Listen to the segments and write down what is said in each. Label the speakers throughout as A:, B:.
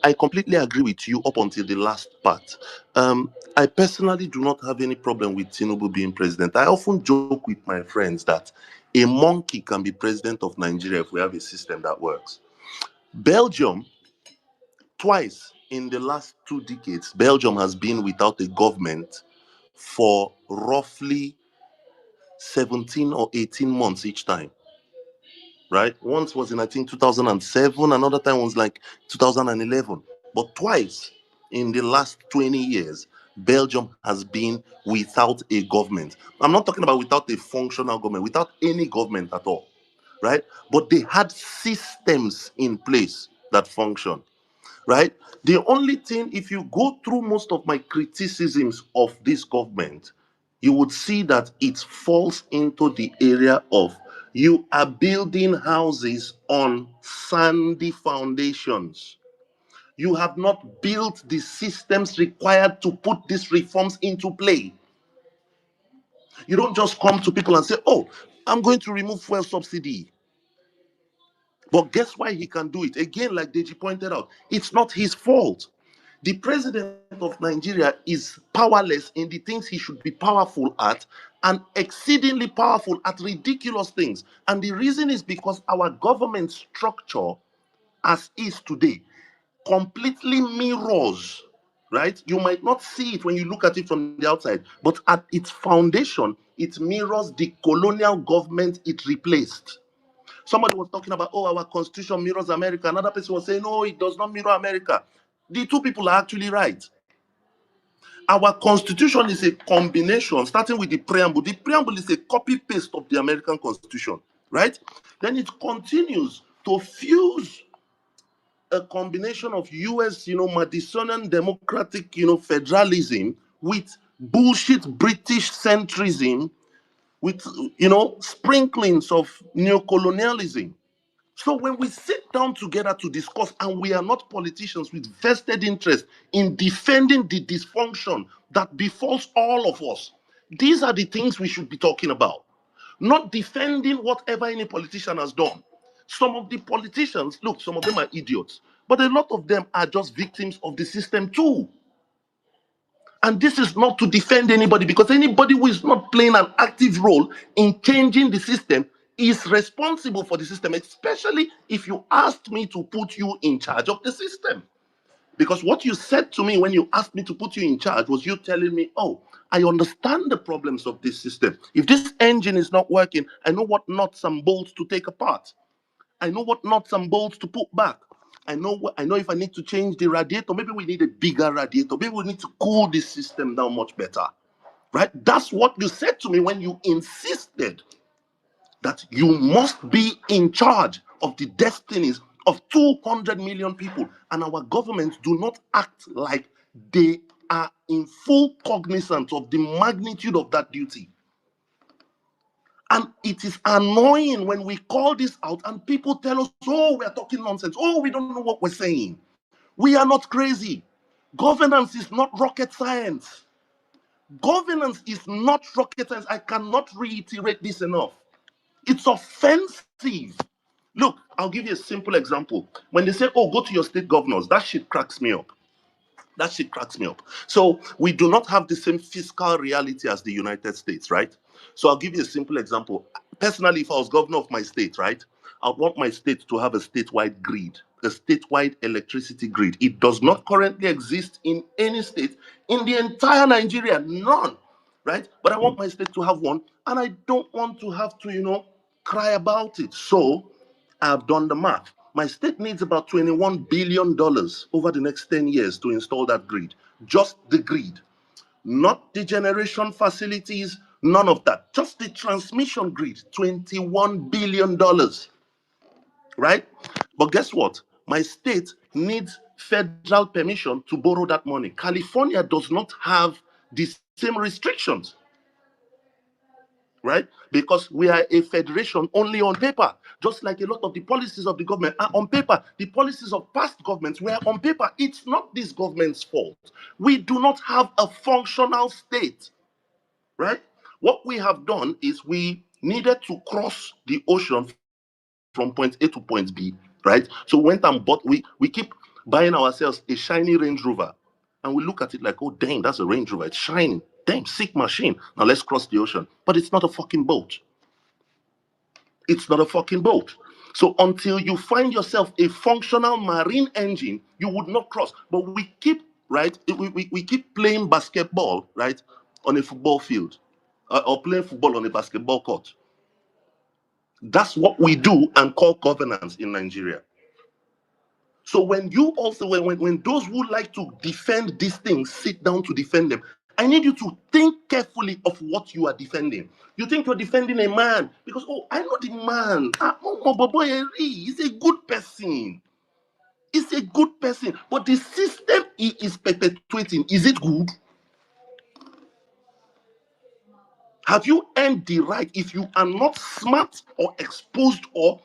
A: I completely agree with you up until the last part. I personally do not have any problem with Tinubu being president. I often joke with my friends that a monkey can be president of Nigeria if we have a system that works. Belgium, twice in the last 2 decades, Belgium has been without a government for roughly 17 or 18 months each time, right? Once was in, I think, 2007, another time was like 2011. But twice in the last 20 years, Belgium has been without a government. I'm not talking about without a functional government, without any government at all, right? But they had systems in place that function, right? The only thing, if you go through most of my criticisms of this government, you would see that it falls into the area of you are building houses on sandy foundations. You have not built the systems required to put these reforms into play. You don't just come to people and say, oh, I'm going to remove fuel subsidy. But guess why he can do it? Again, like Deji pointed out, it's not his fault. The president of Nigeria is powerless in the things he should be powerful at and exceedingly powerful at ridiculous things. And the reason is because our government structure, as is today, completely mirrors, right? You might not see it when you look at it from the outside, but at its foundation, it mirrors the colonial government it replaced. Somebody was talking about, oh, our constitution mirrors America. Another person was saying, no, it does not mirror America. The two people are actually right. Our constitution is a combination, starting with the preamble. The preamble is a copy paste of the American constitution, right? Then it continues to fuse a combination of US, Madisonian democratic, federalism with bullshit British centrism, with, sprinklings of neocolonialism. So when we sit down together to discuss, and we are not politicians with vested interest in defending the dysfunction that befalls all of us, these are the things we should be talking about, not defending whatever any politician has done. Some of the politicians, look, some of them are idiots, but a lot of them are just victims of the system too. And this is not to defend anybody, because anybody who is not playing an active role in changing the system is responsible for the system, especially if you asked me to put you in charge of the system. Because what you said to me when you asked me to put you in charge was you telling me, oh, I understand the problems of this system. If this engine is not working, I know what nuts and bolts to take apart. I know what nuts and bolts to put back. I know if I need to change the radiator, maybe we need a bigger radiator. Maybe we need to cool this system down much better. Right? That's what you said to me when you insisted that you must be in charge of the destinies of 200 million people. And our governments do not act like they are in full cognizance of the magnitude of that duty. And it is annoying when we call this out and people tell us, oh, we are talking nonsense. Oh, we don't know what we're saying. We are not crazy. Governance is not rocket science. Governance is not rocket science. I cannot reiterate this enough. It's offensive. Look, I'll give you a simple example. When they say, oh, go to your state governors, that shit cracks me up. That shit cracks me up. So we do not have the same fiscal reality as the United States, right? So I'll give you a simple example. Personally, if I was governor of my state, right, I'd want my state to have a statewide grid, a statewide electricity grid. It does not currently exist in any state in the entire Nigeria, none, right? But I want my state to have one, and I don't want to have to, cry about it. So I've done the math. My state needs about $21 billion over the next 10 years to install that grid. Just the grid. Not the generation facilities, none of that. Just the transmission grid, $21 billion. Right? But guess what? My state needs federal permission to borrow that money. California does not have the same restrictions. Right? Because we are a federation only on paper, just like a lot of the policies of the government are on paper. The policies of past governments were on paper. It's not this government's fault. We do not have a functional state, right? What we have done is we needed to cross the ocean from point A to point B, right? So we went and bought, we keep buying ourselves a shiny Range Rover, and we look at it like, oh, dang, that's a Range Rover. It's shining. Damn, sick machine. Now let's cross the ocean. But it's not a fucking boat. It's not a fucking boat. So until you find yourself a functional marine engine, you would not cross. But we keep, right? We keep playing basketball, right, on a football field, or playing football on a basketball court. That's what we do and call governance in Nigeria. So when you also when those who like to defend these things sit down to defend them, I need you to think carefully of what you are defending. You think you're defending a man because, oh, I know the man. He's a good person. He's a good person. But the system he is perpetuating, is it good? Have you earned the right, if you are not smart or exposed or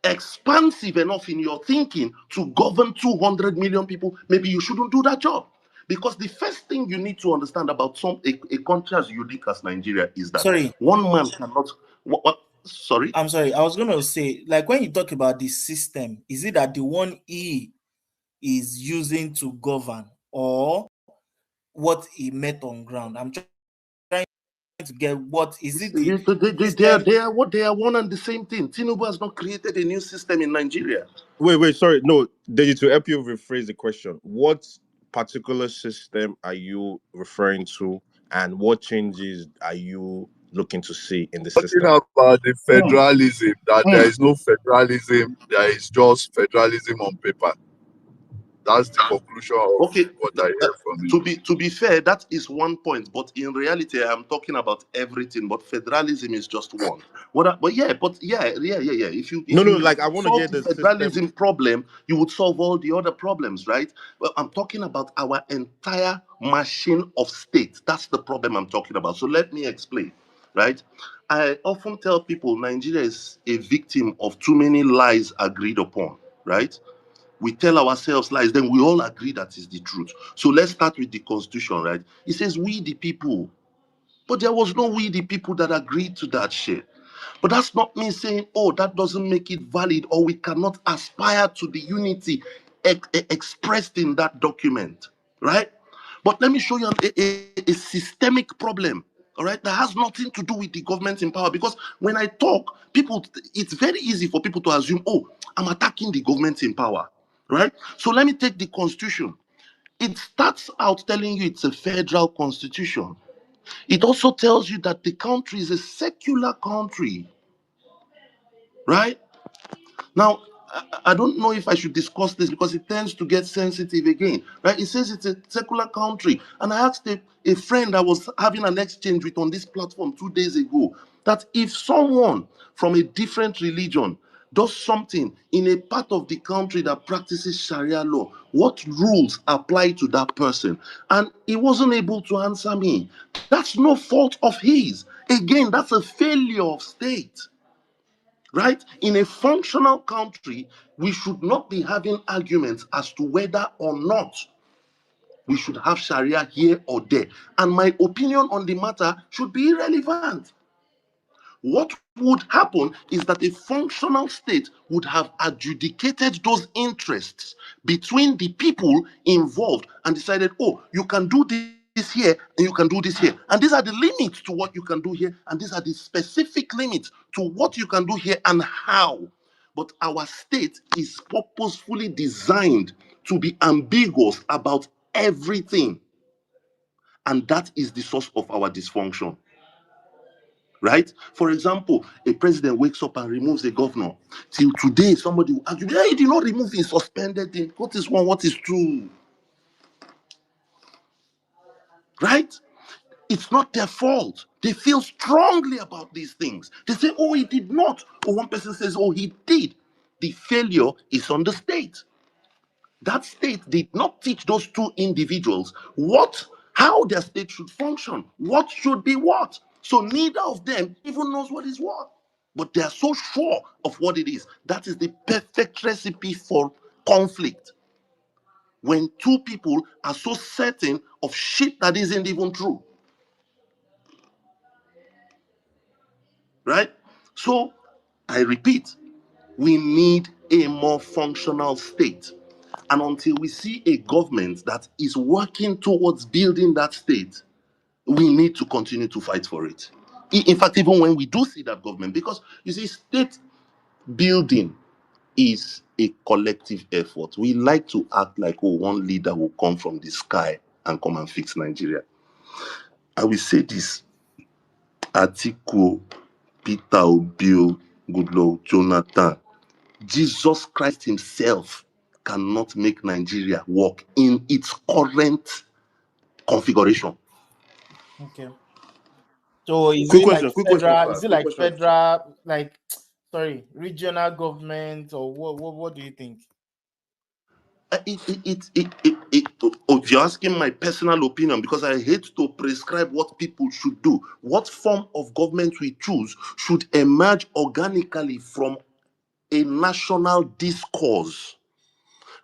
A: expansive enough in your thinking to govern 200 million people, maybe you shouldn't do that job. Because the first thing you need to understand about a country as unique as Nigeria is that one man cannot. Sorry?
B: I'm sorry. I was going to say, like, when you talk about the system, is it that the one he is using to govern, or what he met on ground? I'm trying to get what is it.
A: They are one and the same thing. Tinubu has not created a new system in Nigeria.
C: Wait, sorry. No, Deji, to help you rephrase the question, what particular system are you referring to, and what changes are you looking to see in the system?
D: Talking about the federalism, that there is no federalism, there is just federalism on paper. That's the conclusion of what I hear from you.
A: To be fair, that is one point, but in reality, I'm talking about everything. But federalism is just one. Yeah. If you
C: like I want to
A: solve
C: get
A: the
C: the
A: federalism
C: system
A: problem, you would solve all the other problems, right? Well, I'm talking about our entire machine of state. That's the problem I'm talking about. So let me explain, right? I often tell people Nigeria is a victim of too many lies agreed upon, right? We tell ourselves lies, then we all agree that is the truth. So let's start with the constitution, right? It says we the people, but there was no we the people that agreed to that shit. But that's not me saying, oh, that doesn't make it valid, or we cannot aspire to the unity expressed in that document, right? But let me show you a systemic problem, all right, that has nothing to do with the government in power. Because when I talk, people, it's very easy for people to assume, oh, I'm attacking the government in power, right? So let me take the constitution. It starts out telling you it's a federal constitution. It also tells you that the country is a secular country, right? Now, I don't know if I should discuss this because it tends to get sensitive again, right? It says it's a secular country. And I asked a friend I was having an exchange with on this platform 2 days ago that if someone from a different religion does something in a part of the country that practices Sharia law, what rules apply to that person? And he wasn't able to answer me. That's no fault of his. Again, that's a failure of state. Right? In a functional country, we should not be having arguments as to whether or not we should have Sharia here or there. And my opinion on the matter should be irrelevant. What would happen is that a functional state would have adjudicated those interests between the people involved and decided, oh, you can do this here and you can do this here. And these are the limits to what you can do here, and these are the specific limits to what you can do here and how. But our state is purposefully designed to be ambiguous about everything. And that is the source of our dysfunction. Right? For example, a president wakes up and removes a governor. Till today, somebody will argue, hey, he did not remove, he suspended him. What is one? What is true? Right? It's not their fault. They feel strongly about these things. They say, oh, he did not. Or one person says, oh, he did. The failure is on the state. That state did not teach those two individuals how their state should function, what should be what. So neither of them even knows what is what. But they are so sure of what it is. That is the perfect recipe for conflict. When two people are so certain of shit that isn't even true. Right? So, I repeat, we need a more functional state. And until we see a government that is working towards building that state, we need to continue to fight for it. In fact, even when we do see that government, because you see, state building is a collective effort. We like to act like, oh, one leader will come from the sky and come and fix Nigeria. I will say this: Atiku, Peter Obi, Goodluck Jonathan, Jesus Christ himself cannot make Nigeria work in its current configuration.
B: Okay. So is
C: Quick
B: it like
C: question. Quick question,
B: federal?
C: sir.
B: Is it
C: Quick
B: like
C: question.
B: federal? Like, sorry, regional government, or what? What do you think?
A: If you're asking my personal opinion, because I hate to prescribe what people should do, what form of government we choose should emerge organically from a national discourse,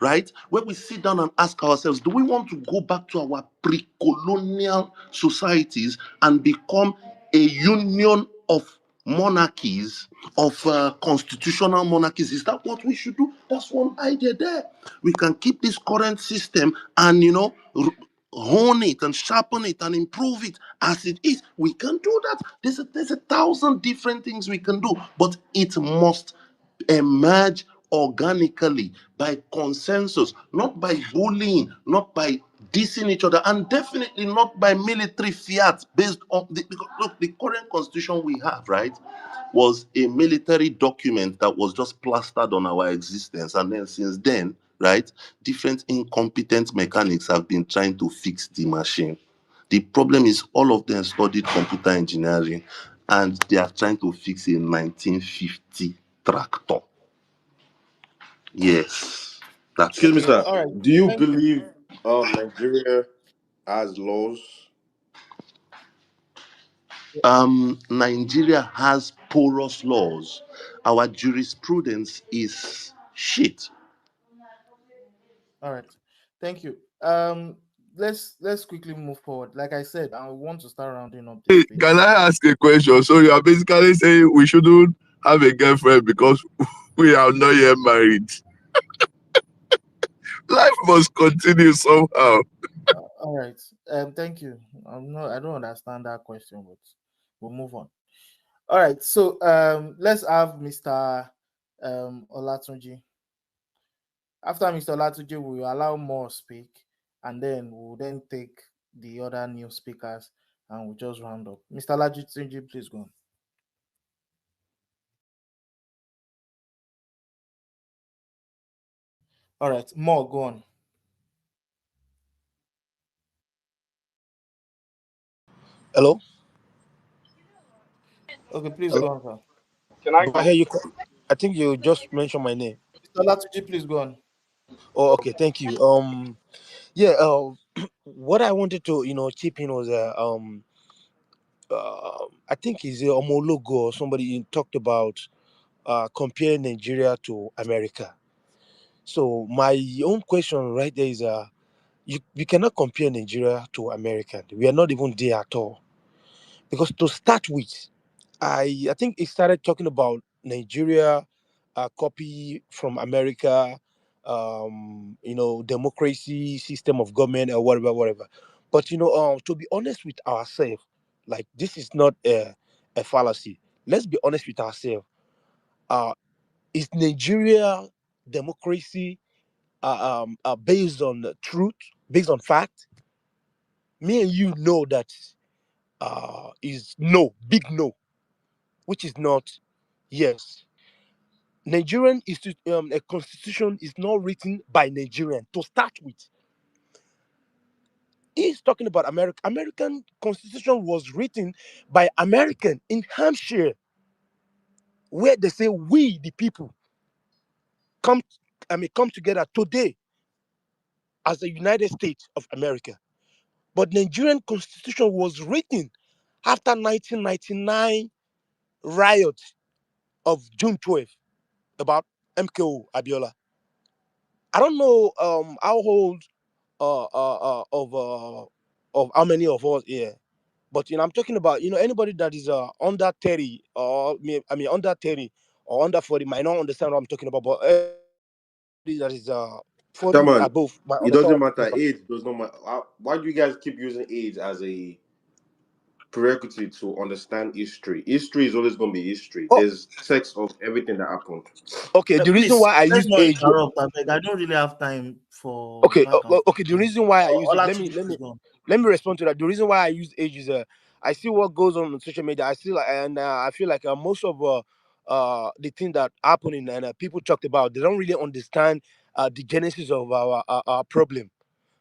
A: right? Where we sit down and ask ourselves, do we want to go back to our pre-colonial societies and become a union of monarchies, of constitutional monarchies? Is that what we should do? That's one idea there. We can keep this current system and, hone it and sharpen it and improve it as it is. We can do that. There's a thousand different things we can do, but it must emerge organically by consensus, not by bullying, not by dissing each other, and definitely not by military fiat based on because look, the current constitution we have, right, was a military document that was just plastered on our existence. And then since then, right, different incompetent mechanics have been trying to fix the machine. The problem is all of them studied computer engineering and they are trying to fix a 1950 tractor. Yes, that's
C: Excuse
A: it.
C: me,
B: Okay.
C: sir.
B: All right.
C: Do you
B: Thank you.
C: believe Nigeria has laws?
A: Nigeria has porous laws. Our jurisprudence is shit.
B: All right. Thank you. Let's quickly move forward. Like I said, I want to start rounding up this
D: Hey,
B: space.
D: can I ask a question? So you are basically saying we shouldn't have a girlfriend because we are not yet married. Life must continue somehow.
B: All right. Thank you. I don't understand that question, but we'll move on. All right. So let's have Mr. Olatunji. After Mr. Olatunji, we will allow more speak, and then we'll then take the other new speakers, and we'll just round up. Mr. Olatunji, please go on. All right, more go on.
E: Hello?
B: Okay, please
E: Hello?
B: go on, sir.
F: Can I
E: Do I
F: go?
E: hear you? I think you just mentioned my name.
B: Mr. Olatunji, please go on.
E: Oh, okay. Thank you. Yeah. What I wanted to, chip in was, I think is Omologo or somebody talked about comparing Nigeria to America. So my own question right there is, you cannot compare Nigeria to America. We are not even there at all. Because to start with, I think it started talking about Nigeria, copy from America, democracy, system of government, or whatever, whatever. But to be honest with ourselves, like this is not a fallacy. Let's be honest with ourselves. Uh, is Nigeria democracy based on the truth, based on fact? Me and you know that is no, big no, which is not yes. Nigerian a constitution is not written by Nigerian to start with. He's talking about America. American constitution was written by American in Hampshire, where they say we the people come come together today as the United States of America. But Nigerian constitution was written after 1999 riot of June 12th about MKO Abiola. I don't know how old of how many of us here. But I'm talking about anybody that is under 30 or under 30 or under 40 might not understand what I'm talking about. But everybody that is 40
C: Come on.
E: above. My
C: It doesn't
E: understanding.
C: matter. Age does not matter. Why do you guys keep using age as a prerequisite to understand history? History is always going to be history.
E: Oh,
C: There's text of everything that happened.
E: okay. The reason
B: Please,
E: why I
B: let's
E: use
B: not
E: age.
B: interrupt. I beg. I don't really have time for
E: Okay,
B: back and forth.
E: okay. The reason why I use it.
B: Olatunji, please go on.
E: Let me respond to that. The reason why I use age is I see what goes on social media. I see like, and I feel like most of the thing that happening and people talked about, they don't really understand the genesis of our problem,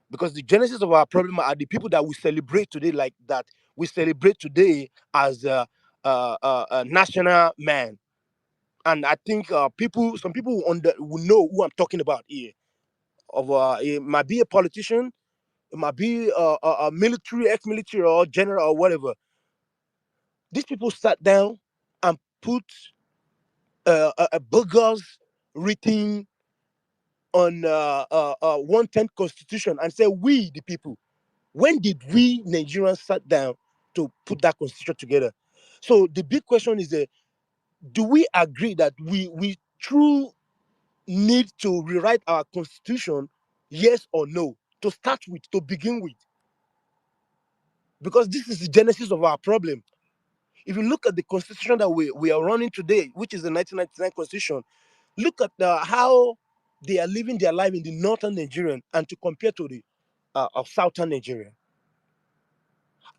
E: because the genesis of our problem are the people that we celebrate today, like that we celebrate today as a national man. And I think some people will know who I'm talking about here. Of it might be a politician, it might be a military, ex-military, or general, or whatever. These people sat down and put a bogus written on 110 constitution and say, we the people. When did we Nigerians sat down to put that constitution together? So the big question is, do we agree that we true need to rewrite our constitution? Yes or no? To start with, to begin with, because this is the genesis of our problem. If you look at the constitution that we are running today, which is the 1999 constitution, look at how they are living their life in the northern Nigerian and to compare to the of southern Nigeria.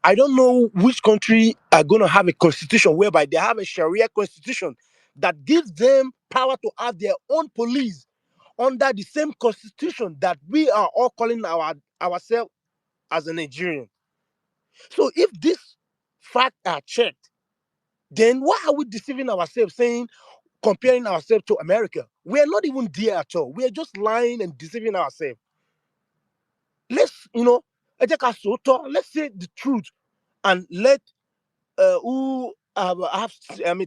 E: I don't know which country are going to have a constitution whereby they have a Sharia constitution that gives them power to have their own police under the same constitution that we are all calling ourselves as a Nigerian. So if this fact are checked, then why are we deceiving ourselves, saying, comparing ourselves to America? We are not even there at all. We are just lying and deceiving ourselves. Let's, let's say the truth and let who have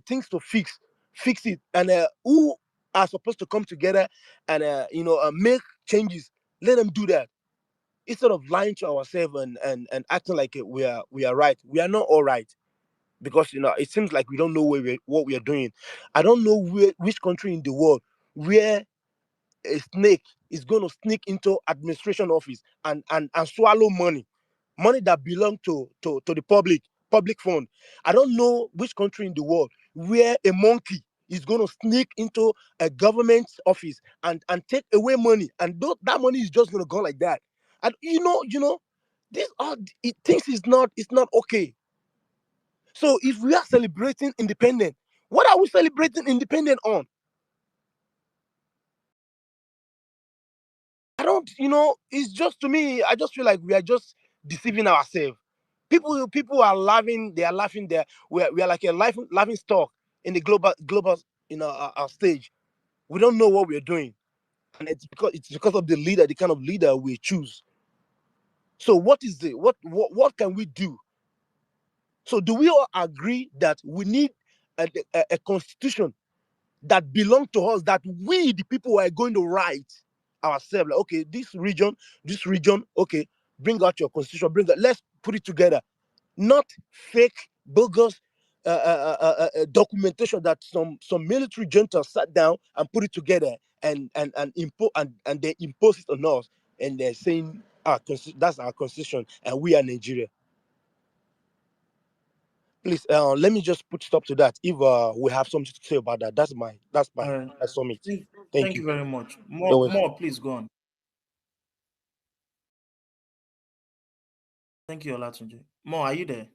E: things to fix it, and who are supposed to come together and make changes. Let them do that instead of lying to ourselves and acting like we are right. We are not all right, because it seems like we don't know what we are doing. I don't know which country in the world where a snake is going to sneak into administration office and swallow money that belong to the public fund. I don't know which country in the world where a monkey is going to sneak into a government office and take away money, and that money is just going to go like that. And this all it thinks it's not okay. So if we are celebrating independence, what are we celebrating independence on? I don't, it's just, to me, I just feel like we are just deceiving ourselves. People are laughing, they are laughing there. We are like a laughing stock in the global stage. We don't know what we're doing. And it's because of the leader, the kind of leader we choose. So what can we do? So do we all agree that we need a constitution that belong to us, that we the people are going to write ourselves? Like, okay, this region, okay, bring out your constitution, let's put it together. Not fake, bogus documentation that some military junta sat down and put it together and they impose it on us, and they're saying that's our constitution and we are Nigeria. Please, let me just put stop to that. If we have something to say about that, that's my
B: All right.
E: summit.
B: Thank,
E: Thank
B: thank
E: you.
B: you very much.
E: You're
B: More,
E: welcome.
B: more, please go on. Thank you, Olatunji. More, are you there?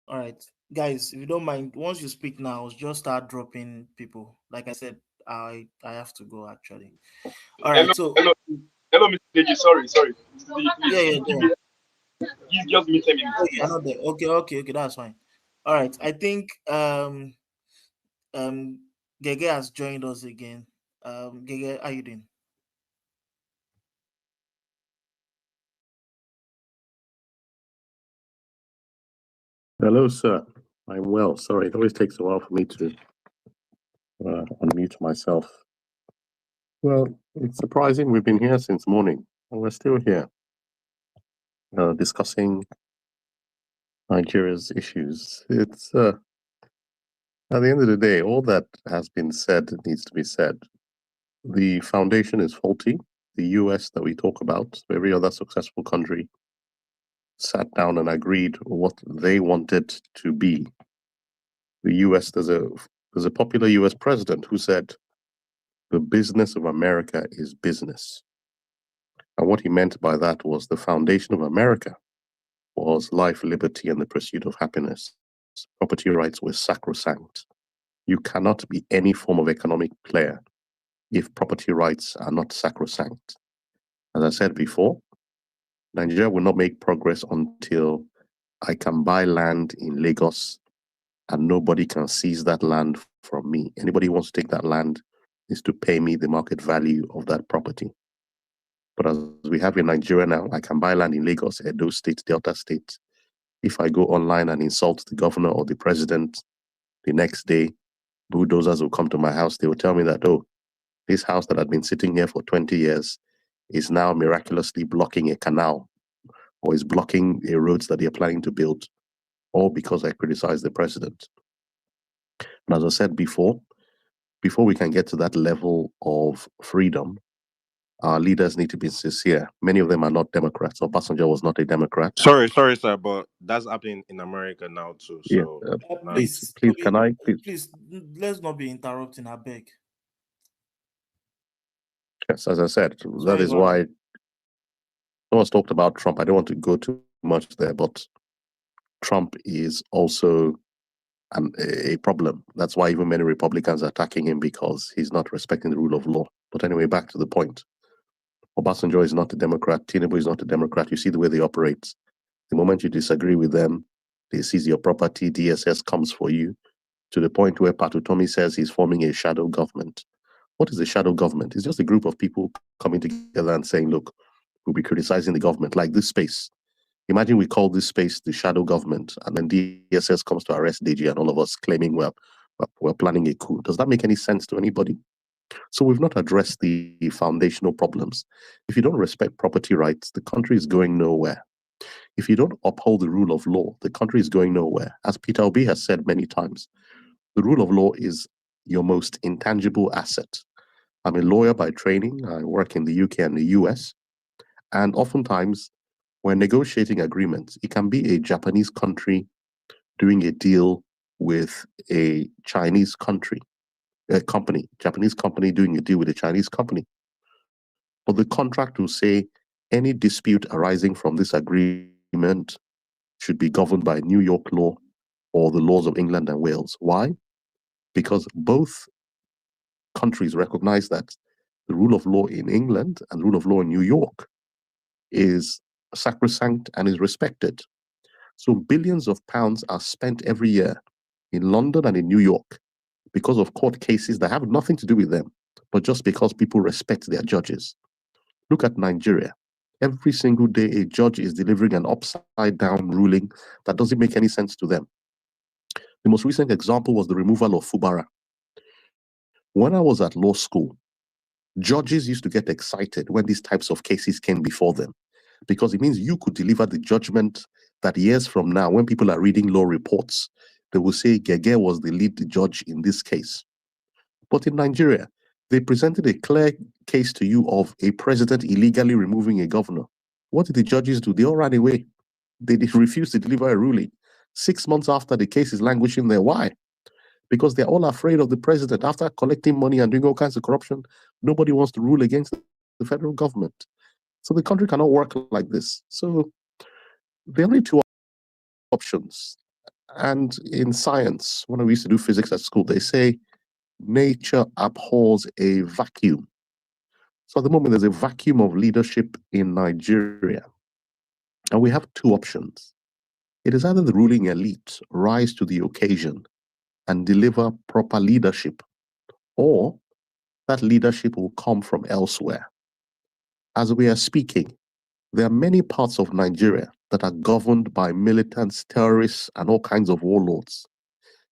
B: All right, guys, if you don't mind, once you speak now, just start dropping people. Like I said, I have to go actually. All
F: Hello,
B: right, so
F: hello, hello, Mr. Deji. Sorry.
B: yeah,
F: Please
B: yeah,
F: give
B: go
F: me,
B: on.
F: just give me 10
B: Oh,
F: minutes,
B: you're
F: please.
B: not there. Okay, that's fine. All right, I think um Gege has joined us again. Gege, how you doing?
G: Hello, sir. I'm well. Sorry, it always takes a while for me to unmute myself. Well, it's surprising we've been here since morning, and we're still here discussing Nigeria's issues. It's at the end of the day, all that has been said needs to be said. the foundation is faulty. The US that we talk about, every other successful country, sat down and agreed what they wanted to be. The US, there's a popular US president who said, the business of America is business. And what he meant by that was the foundation of America was life, liberty, and the pursuit of happiness. Property rights were sacrosanct. You cannot be any form of economic player if property rights are not sacrosanct. As I said before, Nigeria will not make progress until I can buy land in Lagos and nobody can seize that land from me. Anybody who wants to take that land is to pay me the market value of that property. But as we have in Nigeria now, I can buy land in Lagos, Edo State, Delta State. If I go online and insult the governor or the president, the next day, bulldozers will come to my house. They will tell me that, oh, this house that had been sitting here for 20 years is now miraculously blocking a canal or is blocking a roads that they are planning to build, all because I criticize the president. And as I said before we can get to that level of freedom, our leaders need to be sincere. Many of them are not Democrats. Obasanjo was not a Democrat.
C: Sorry, sir, but that's happening in America now too. So
B: please,
G: can I
B: please let's not be interrupting. I beg.
G: Yes, as I said, that is why no one's talked about Trump. I don't want to go too much there, but Trump is also a problem. That's why even many Republicans are attacking him, because he's not respecting the rule of law. But anyway, back to the point. Obasanjo is not a Democrat. Tinubu is not a Democrat. You see the way they operate. The moment you disagree with them, they seize your property. DSS comes for you, to the point where Patutomi says he's forming a shadow government. What is a shadow government? It's just a group of people coming together and saying, look, we'll be criticizing the government, like this space. Imagine we call this space the shadow government, and then DSS comes to arrest DG and all of us claiming we're planning a coup. Does that make any sense to anybody? So we've not addressed the foundational problems. If you don't respect property rights, the country is going nowhere. If you don't uphold the rule of law, the country is going nowhere. As Peter Obi has said many times, the rule of law is your most intangible asset. I'm a lawyer by training. I work in the UK and the US. And oftentimes, when negotiating agreements, it can be a Japanese country doing a deal with a Chinese company, Japanese company doing a deal with a Chinese company. But the contract will say any dispute arising from this agreement should be governed by New York law or the laws of England and Wales. Why? Because both countries recognize that the rule of law in England and rule of law in New York is sacrosanct and is respected. So billions of pounds are spent every year in London and in New York because of court cases that have nothing to do with them, but just because people respect their judges. Look at Nigeria. Every single day, a judge is delivering an upside-down ruling that doesn't make any sense to them. The most recent example was the removal of Fubara. When I was at law school, judges used to get excited when these types of cases came before them, because it means you could deliver the judgment that years from now, when people are reading law reports, they will say Gege was the lead judge in this case. But in Nigeria, they presented a clear case to you of a president illegally removing a governor. What did the judges do? They all ran away. They refused to deliver a ruling. 6 months after, the case is languishing there. Why? Because they're all afraid of the president. After collecting money and doing all kinds of corruption, nobody wants to rule against the federal government. So the country cannot work like this. So there are only two options. And in science, when we used to do physics at school, they say nature abhors a vacuum. So at the moment, there's a vacuum of leadership in Nigeria. And we have two options. It is either the ruling elite rise to the occasion and deliver proper leadership, or that leadership will come from elsewhere. As we are speaking, there are many parts of Nigeria that are governed by militants, terrorists, and all kinds of warlords.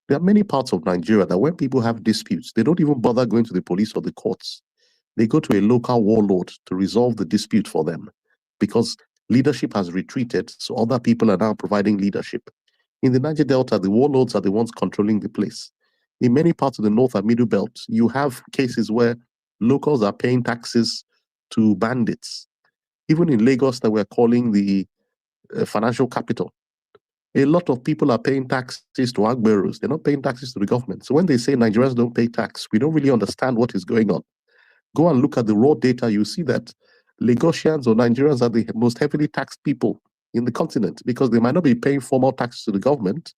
G: There are many parts of Nigeria that when people have disputes, they don't even bother going to the police or the courts. They go to a local warlord to resolve the dispute for them, because leadership has retreated, so other people are now providing leadership. In the Niger Delta, the warlords are the ones controlling the place. In many parts of the North and Middle Belt, you have cases where Locals are paying taxes to bandits. Even in Lagos, that we're calling the financial capital, a lot of people are paying taxes to Agberos. They're not paying taxes to the government. So when they say Nigerians don't pay tax, we don't really understand what is going on. Go and look at the raw data. You see that Lagosians or Nigerians are the most heavily taxed people in the continent, because they might not be paying formal taxes to the government,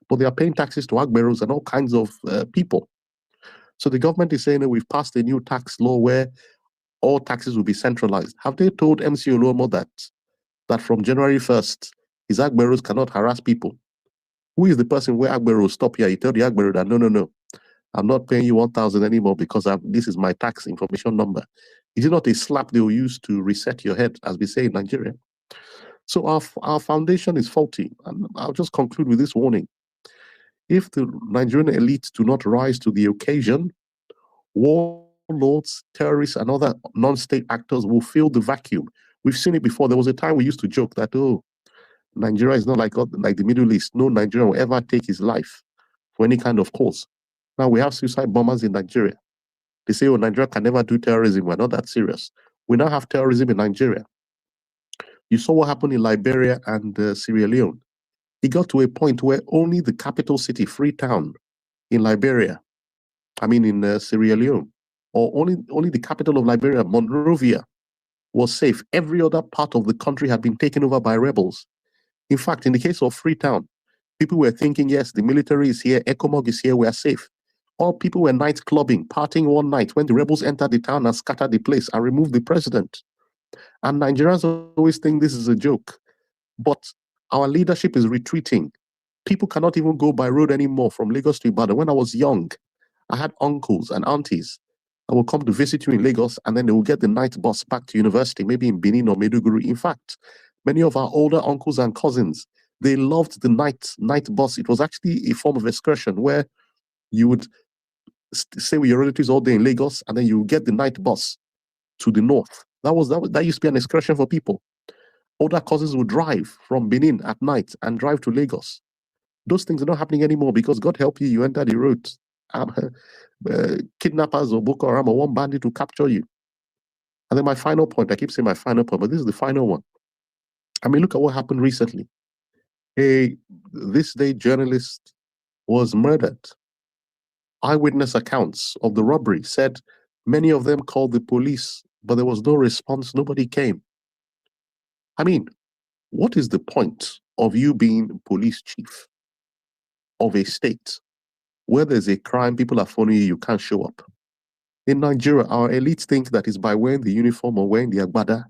G: but they are paying taxes to Agberos and all kinds of people. So the government is saying that we've passed a new tax law where all taxes will be centralized. Have they told MC Oluomo that from January 1st, his Agberos cannot harass people? Who is the person where Agbero stop here? You tell the Agbero that no, I'm not paying you 1,000 anymore because this is my tax information number. Is it not a slap they will use to reset your head, as we say in Nigeria? So our foundation is faulty. And I'll just conclude with this warning. If the Nigerian elites do not rise to the occasion, warlords, terrorists, and other non-state actors will fill the vacuum. We've seen it before. There was a time we used to joke that, Nigeria is not like the Middle East. No Nigerian will ever take his life for any kind of cause. Now we have suicide bombers in Nigeria. They say, Nigeria can never do terrorism. We're not that serious. We now have terrorism in Nigeria. You saw what happened in Liberia and Sierra Leone. It got to a point where only the capital city, Freetown, in Liberia, in Sierra Leone, or only the capital of Liberia, Monrovia, was safe. Every other part of the country had been taken over by rebels. In fact, in the case of Freetown, people were thinking, yes, the military is here, ECOMOG is here, we are safe. All people were night clubbing, partying one night when the rebels entered the town and scattered the place and removed the president. And Nigerians always think this is a joke. But our leadership is retreating. People cannot even go by road anymore from Lagos to Ibadan. When I was young, I had uncles and aunties that would come to visit you in Lagos, and then they will get the night bus back to university, maybe in Benin or Maiduguri. In fact, many of our older uncles and cousins, they loved the night bus. It was actually a form of excursion where you would stay with your relatives all day in Lagos, and then you get the night bus to the north. That used to be an excursion for people. Older cousins would drive from Benin at night and drive to Lagos. Those things are not happening anymore because, God help you, you enter the road. Kidnappers or Boko Haram or one bandit to capture you. And then my final point, I keep saying my final point, but this is the final one. Look at what happened recently. A This Day journalist was murdered. Eyewitness accounts of the robbery said many of them called the police, but there was no response. Nobody came. What is the point of you being police chief of a state where there's a crime, people are following you, you can't show up? In Nigeria, our elites think that it's by wearing the uniform or wearing the agbada.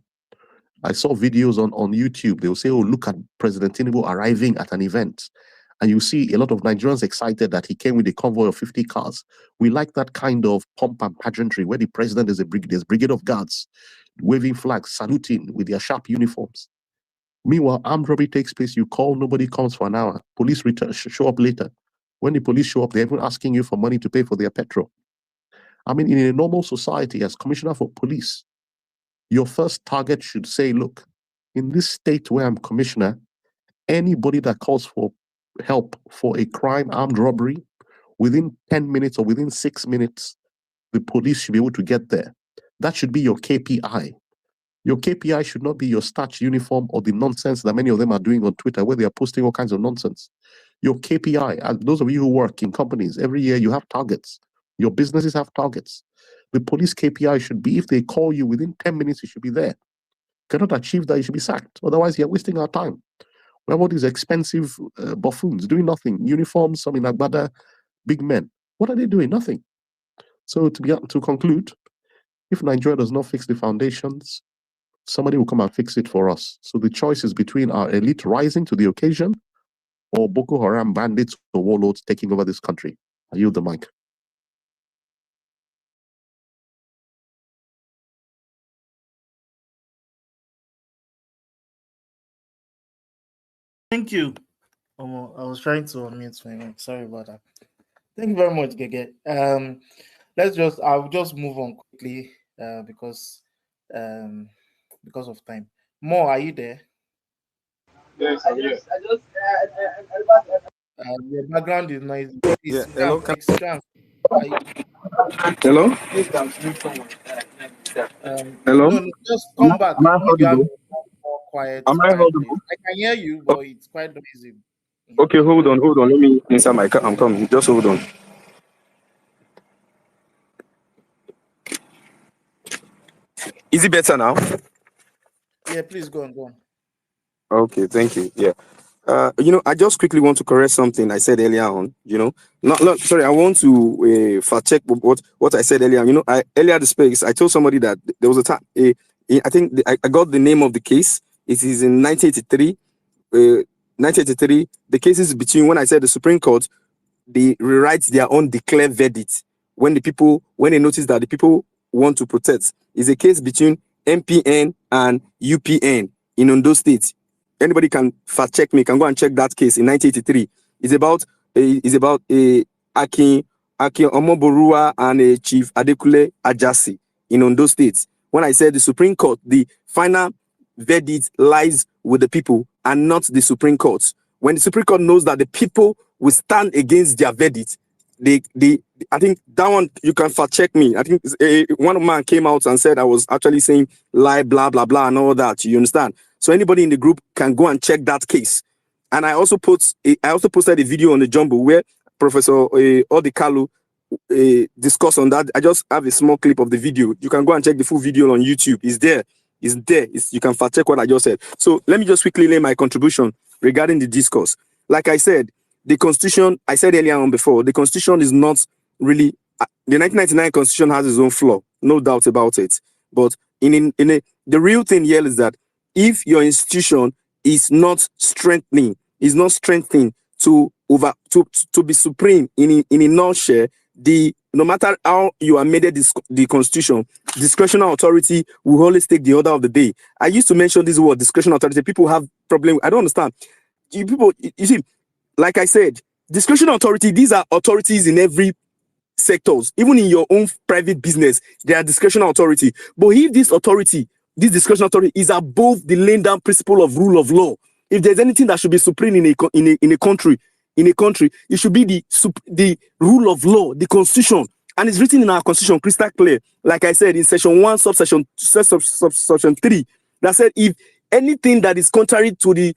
G: I saw videos on YouTube. They will say, look at President Tinubu arriving at an event. And you see a lot of Nigerians excited that he came with a convoy of 50 cars. We like that kind of pomp and pageantry where the president is there's brigade of guards, waving flags, saluting with their sharp uniforms. Meanwhile, armed robbery takes place. You call, nobody comes for an hour. Police show up later. When the police show up, they're even asking you for money to pay for their petrol. In a normal society, as commissioner for police, your first target should say, look, in this state where I'm commissioner, anybody that calls for help for a crime, armed robbery, within 10 minutes or within 6 minutes, the police should be able to get there. That should be your KPI. Your KPI should not be your starch uniform or the nonsense that many of them are doing on Twitter where they are posting all kinds of nonsense. Your KPI, those of you who work in companies, every year you have targets. Your businesses have targets. The police KPI should be, if they call you within 10 minutes, you should be there. Cannot achieve that, you should be sacked. Otherwise, you're wasting our time. We have all these expensive buffoons doing nothing. Uniforms, some in Agbada, big men. What are they doing? Nothing. So to conclude, if Nigeria does not fix the foundations, somebody will come and fix it for us. So the choice is between our elite rising to the occasion or Boko Haram bandits or warlords taking over this country. I yield the mic.
B: Thank you. I was trying to unmute my mic. Sorry about that. Thank you very much, Gege. I'll just move on quickly because of time. Mo, are you there?
F: Yes, I'm here.
B: Your background is noisy.
H: Yeah, hello.
B: Extra.
H: Hello? Hello?
B: No, just come back.
H: Am I
B: If you have
H: audible?
B: more quiet
H: Am I
B: time, please.
H: audible?
B: I can hear you, but it's quite noisy.
H: Okay, hold on. Let me inside my car. I'm coming. Just hold on. Is it better now?
B: Yeah, please go on.
H: Okay, thank you. Yeah. I just quickly want to correct something I said earlier on. Sorry, I want to fact check what I said earlier. Earlier the space, I told somebody that there was a time. I think I got the name of the case. It is in 1983. 1983. The case is between when I said the Supreme Court, they rewrite their own declare verdict when they notice that the people want to protest. It's a case between MPN and UPN in Ondo State. Anybody can fact check me, can go and check that case in 1983. It's about Akin Omoborua and Chief Adekule Ajasi in Ondo State. When I said the Supreme Court, the final verdict lies with the people and not the Supreme Court. When the Supreme Court knows that the people will stand against their verdict, I think that one, you can fact check me. I think one man came out and said I was actually saying lie, blah, blah, blah, and all that. You understand? So anybody in the group can go and check that case. And I also posted a video on the Jumbo where Professor Odikalu discuss on that. I just have a small clip of the video. You can go and check the full video on YouTube. It's there. You can fact check what I just said. So let me just quickly lay my contribution regarding the discourse. Like I said, the Constitution, I said earlier on before, the Constitution is not really, the 1999 Constitution has its own flaw, no doubt about it. But the real thing here is that if your institution is not strengthening to be supreme in a nutshell, no matter how you amended the Constitution, discretionary authority will always take the order of the day. I used to mention this word, discretionary authority. People have problem. I don't understand. You see, like I said, discretionary authority, these are authorities in every sectors. Even in your own private business, there are discretionary authority. But if this discretionary authority is above the laying down principle of rule of law, if there's anything that should be supreme in a country, it should be the rule of law, the Constitution. And it's written in our Constitution, crystal clear. Like I said, in section 1, subsection 3, that said, if anything that is contrary to the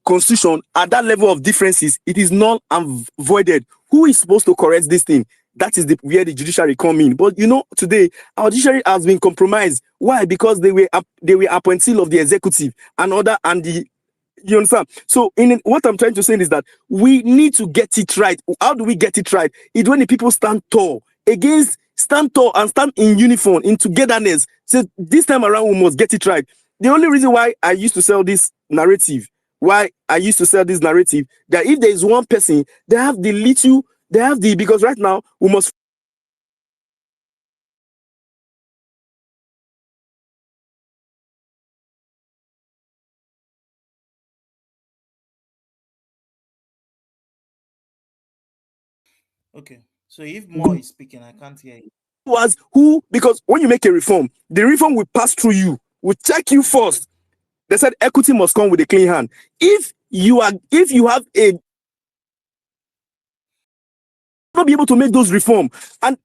H: Constitution at that level of differences, it is null and voided. Who is supposed to correct this thing? That is where the judiciary come in. But today our judiciary has been compromised. Why? Because they were appointees of the executive you understand? So what I'm trying to say is that we need to get it right. How do we get it right? It's when the people stand tall and stand in uniform, in togetherness. So this time around, we must get it right. The only reason why I used to sell this narrative, that if there is one person, because right now we must.
B: Okay. So if more is speaking, I can't hear you.
H: Because when you make a reform, the reform will pass through you, will check you first. They said equity must come with a clean hand. If you have not be able to make those reforms, and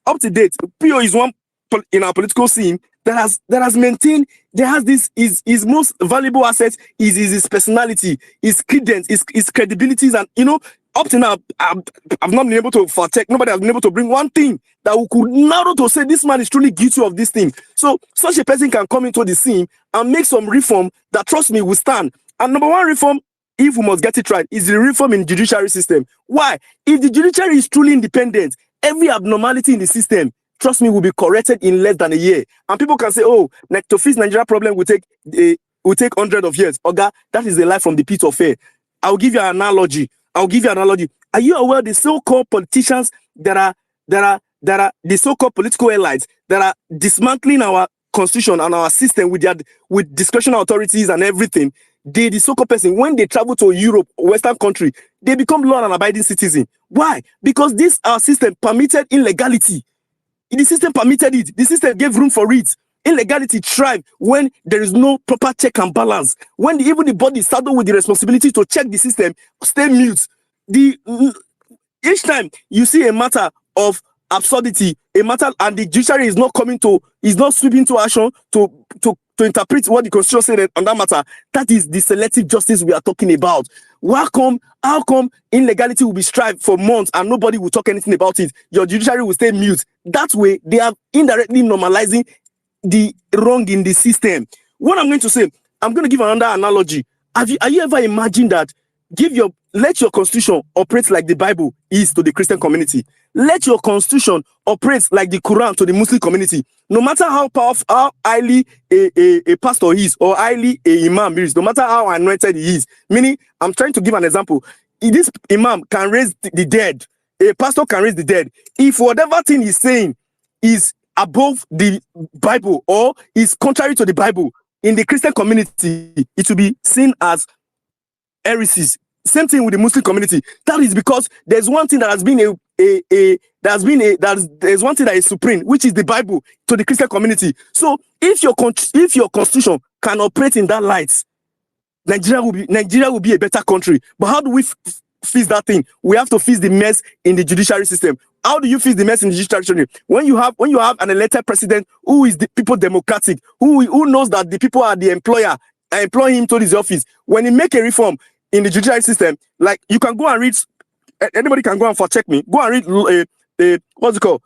H: up to date, PO is one in our political scene that has maintained. There has this his most valuable asset is his personality, his credence, his credibilities, and up to now, I've not been able to fact-check. Nobody has been able to bring one thing that we could narrow to say this man is truly guilty of this thing. So such a person can come into the scene and make some reform that, trust me, will stand. And number one reform, if we must get it right, is the reform in the judiciary system. Why? If the judiciary is truly independent, every abnormality in the system, trust me, will be corrected in less than a year. And people can say, oh, to fix Nigeria problem will take 100 of years. Oga, that is a lie from the pit of hell. I'll give you an analogy. Are you aware the so-called politicians that are the so-called political elites that are dismantling our constitution and our system with discretionary authorities and everything? The so-called person, when they travel to Europe, Western country, they become law and abiding citizen. Why? Because this our system permitted illegality. The system permitted it. The system gave room for it. Illegality thrive when there is no proper check and balance. When even the body saddled with the responsibility to check the system, stay mute. Each time you see a matter of absurdity, a matter, and the judiciary is not sweeping to action to interpret what the constitution said on that matter. That is the selective justice we are talking about. How come illegality will be strived for months and nobody will talk anything about it? Your judiciary will stay mute. That way, they are indirectly normalizing the wrong in the system. What I'm going to say, I'm going to give another analogy. Are you ever imagined that let your constitution operate like the Bible is to the Christian community? Let your constitution operate like the Quran to the Muslim community. No matter how powerful, how highly a pastor is, or highly a imam is, no matter how anointed he is. Meaning, I'm trying to give an example. This imam can raise the dead. A pastor can raise the dead. If whatever thing he's saying is above the Bible or is contrary to the Bible, in the Christian community, it will be seen as heresies. Same thing with the Muslim community. That is because there's one thing that has been there's one thing that is supreme, which is the Bible to the Christian community. So if your constitution can operate in that light, Nigeria will be a better country. But how do we fix that thing? We have to fix the mess in the judiciary system. How do you fix the mess in the judiciary system? When you have an elected president who is the people democratic, who knows that the people are the employer and employ him to his office. When he make a reform in the judiciary system, like you can go and read, anybody can go and fact check me. Go and read what's it called?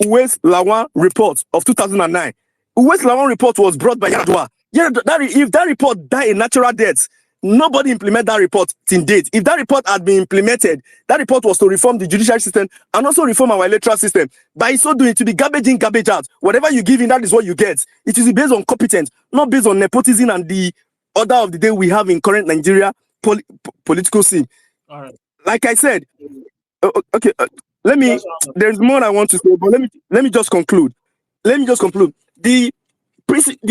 H: Uwais Lawan report of 2009. Uwais Lawan report was brought by Yar'Adua. If that report died a natural death, nobody implement that report till date. If that report had been implemented, that report was to reform the judiciary system and also reform our electoral system. By so doing, to be garbage in, garbage out. Whatever you give in, that is what you get. It is based on competence, not based on nepotism and the order of the day we have in current Nigeria political scene.
B: All right.
H: Like I said, okay, there's more I want to say, but let me just conclude. The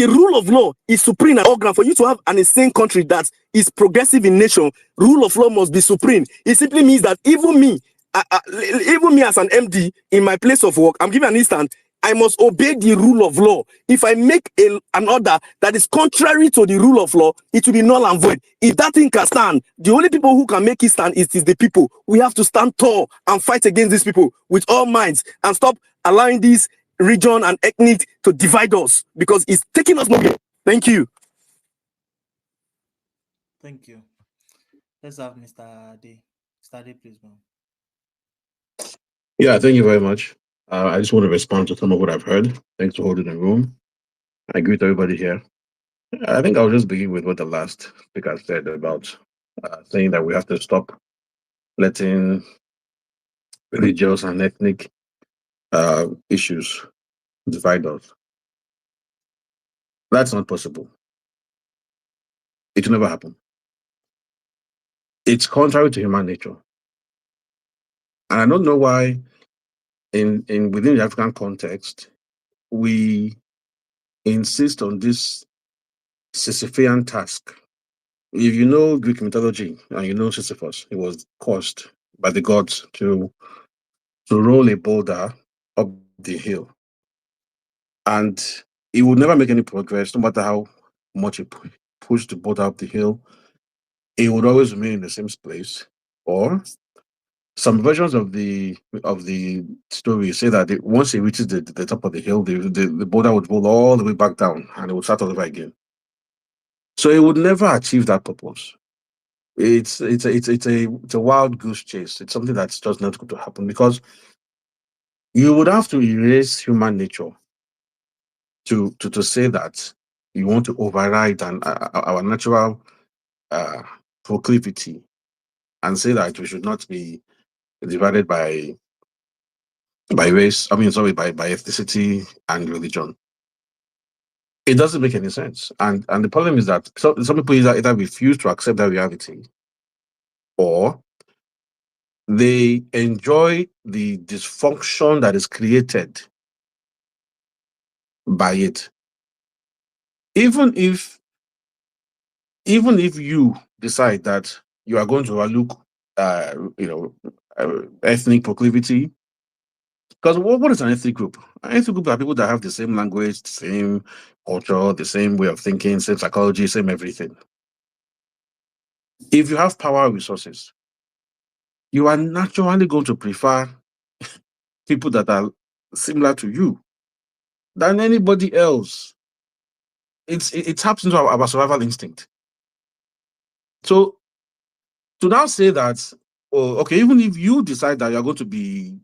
H: rule of law is supreme and organ. For you to have an insane country that is progressive in nature, rule of law must be supreme. It simply means that even me as an MD in my place of work, I'm giving an instance, I must obey the rule of law. If I make an order that is contrary to the rule of law, it will be null and void. If that thing can stand, the only people who can make it stand is the people. We have to stand tall and fight against these people with all minds and stop allowing these region and ethnic to divide us, because it's taking us nowhere. Thank you.
B: Thank you. Let's have Mr. Ade. Mr. Ade, please, man.
G: Yeah, thank you very much. I just want to respond to some of what I've heard. Thanks for holding the room. I agree with everybody here. I think I'll just begin with what the last speaker said about saying that we have to stop letting religious and ethnic issues divide us. That's not possible. It will never happen. It's contrary to human nature. And I don't know why within the African context, we insist on this Sisyphean task. If you know Greek mythology and you know Sisyphus, he was cursed by the gods to roll a boulder up the hill. And he would never make any progress, no matter how much he pushed the boulder up the hill. It would always remain in the same place. Or some versions of the story say that once he reaches the top of the hill, the boulder would roll all the way back down and it would start all over again. So it would never achieve that purpose. It's a wild goose chase. It's something that's just not going to happen, because you would have to erase human nature to say that you want to override our natural proclivity and say that we should not be divided by race. By ethnicity and religion. It doesn't make any sense. And the problem is that some people either refuse to accept that reality, or they enjoy the dysfunction that is created by it. Even if you decide that you are going to overlook ethnic proclivity, because what is an ethnic group? An ethnic group are people that have the same language, the same culture, the same way of thinking, same psychology, same everything. If you have power resources, you are naturally going to prefer
I: people that are similar to you than anybody else. It taps into our survival instinct. So to now say that, oh, okay, even if you decide that you're going to be,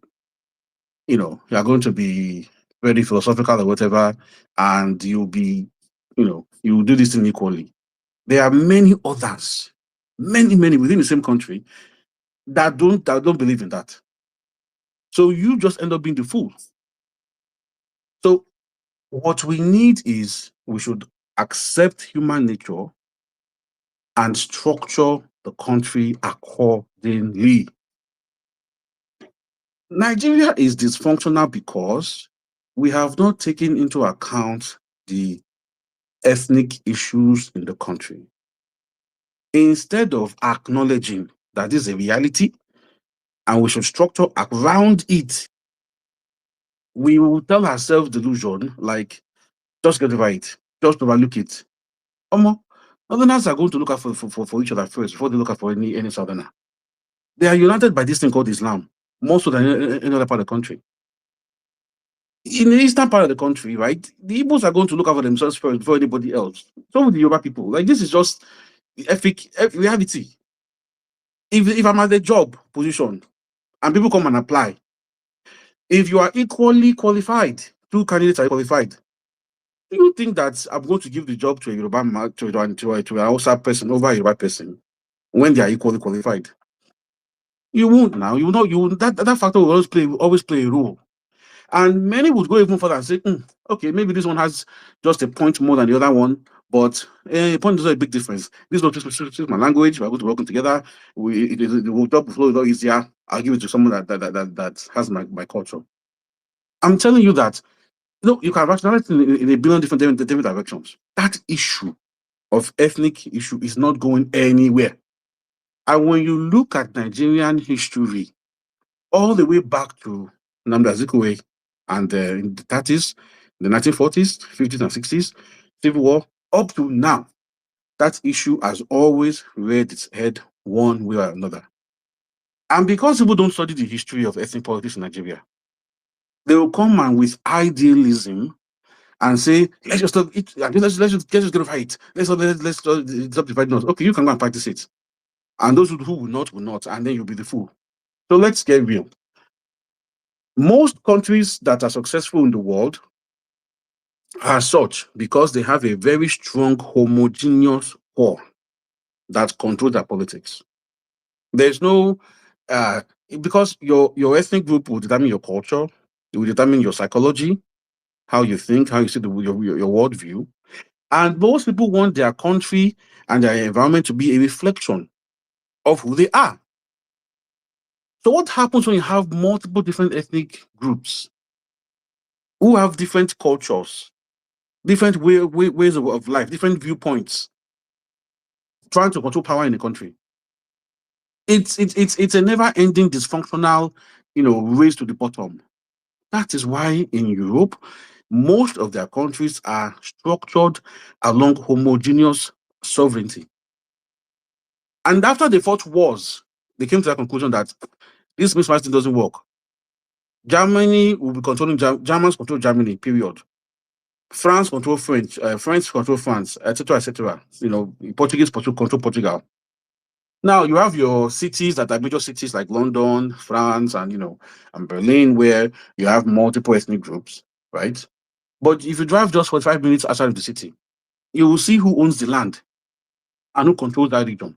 I: you're going to be very philosophical or whatever, and you'll be, you will do this thing equally. There are many others, many within the same country that don't believe in that. So you just end up being the fool. So what we need is we should accept human nature and structure the country accordingly. Nigeria is dysfunctional because we have not taken into account the ethnic issues in the country. Instead of acknowledging that this is a reality and we should structure around it, we will tell ourselves delusion like, just get over it, just overlook it. Northerners are going to look out for each other first before they look out for any southerner. They are united by this thing called Islam, more so than any other part of the country. In the eastern part of the country, right, the Igbos are going to look out for themselves first before anybody else. So with the Yoruba people, like this is just the epic reality. If I'm at the job position and people come and apply, if you are equally qualified, two candidates are qualified, do you think that I'm going to give the job to a Yoruba man, to an Hausa person over a Yoruba person when they are equally qualified? You won't now. You will not. That factor will always play a role. And many would go even further and say, okay, maybe this one has just a point more than the other one, but a point is not a big difference. This one just my language. We're going to work together. It will flow a lot easier. I'll give it to someone that has my culture. I'm telling you that you can rationalize in a billion different directions. That issue of ethnic issue is not going anywhere. And when you look at Nigerian history, all the way back to Nnamdi Azikiwe and in the 30s, the 1940s, 50s, and 60s, Civil War, up to now, that issue has always reared its head one way or another. And because people don't study the history of ethnic politics in Nigeria, they will come and with idealism and say, let's just stop it, let's just get over it. Let's stop dividing us. Okay, you can go and practice it. And those who will not, and then you'll be the fool. So let's get real. Most countries that are successful in the world are such because they have a very strong homogeneous core that controls their politics. There's no because your ethnic group will determine your culture, it will determine your psychology, how you think, how you see your worldview. And most people want their country and their environment to be a reflection of who they are. So what happens when you have multiple different ethnic groups who have different cultures, different ways of life, different viewpoints, trying to control power in the country? It's a never-ending dysfunctional, race to the bottom. That is why in Europe, most of their countries are structured along homogeneous sovereignty. And after they fought wars, they came to the conclusion that this mismatch thing doesn't work. Germany will be controlling Germans control Germany, period. France control French, French control France, etc., etc. Portuguese control Portugal. Now you have your cities that are major cities like London, France, and and Berlin, where you have multiple ethnic groups, right? But if you drive just 45 minutes outside of the city, you will see who owns the land and who controls that region.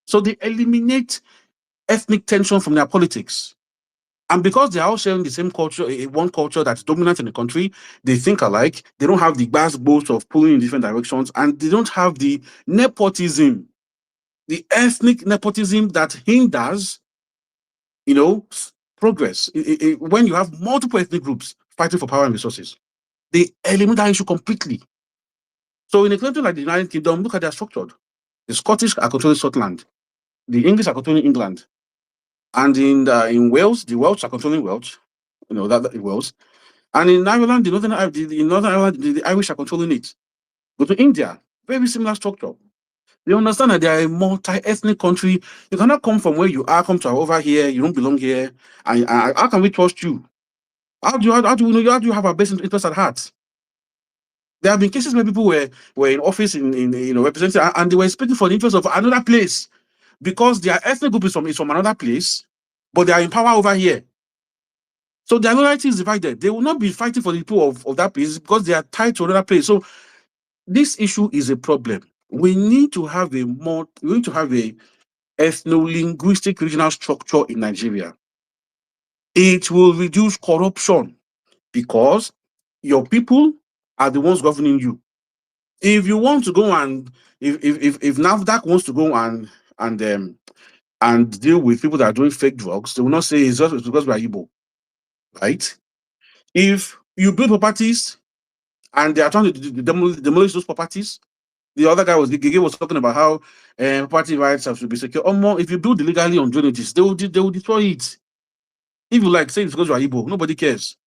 I: So they eliminate ethnic tension from their politics. And because they are all sharing the same culture, one culture that's dominant in the country, they think alike. They don't have the boast of pulling in different directions, and they don't have the nepotism, the ethnic nepotism that hinders, progress. When you have multiple ethnic groups fighting for power and resources, they eliminate that issue completely. So in a country like the United Kingdom, look at their structure. The Scottish are controlling Scotland. The English are controlling England. And in Wales, the Welsh are controlling Welsh. That Wales. And in Ireland, the Northern Ireland, the Irish are controlling it. Go to India, very similar structure. They understand that they are a multi-ethnic country. You cannot come from where you are, come to over here. You don't belong here. And how can we trust you? How do we know you? How do you have our best interest at heart? There have been cases where people were in office in representing, and they were speaking for the interest of another place because their ethnic group is from another place, but they are in power over here. So their loyalty is divided. They will not be fighting for the people of that place because they are tied to another place. So this issue is a problem. We need to have a ethno-linguistic regional structure in Nigeria. It will reduce corruption because your people are the ones governing you. If you want to go and if NAFDAC wants to go and deal with people that are doing fake drugs, they will not say it's just because we are Igbo, right? If you build properties and they are trying to demolish those properties, the other guy was talking about how property rights have to be secure. Or more, if you build illegally on drainages, they will destroy it. If you like say it's because you are Igbo, nobody cares.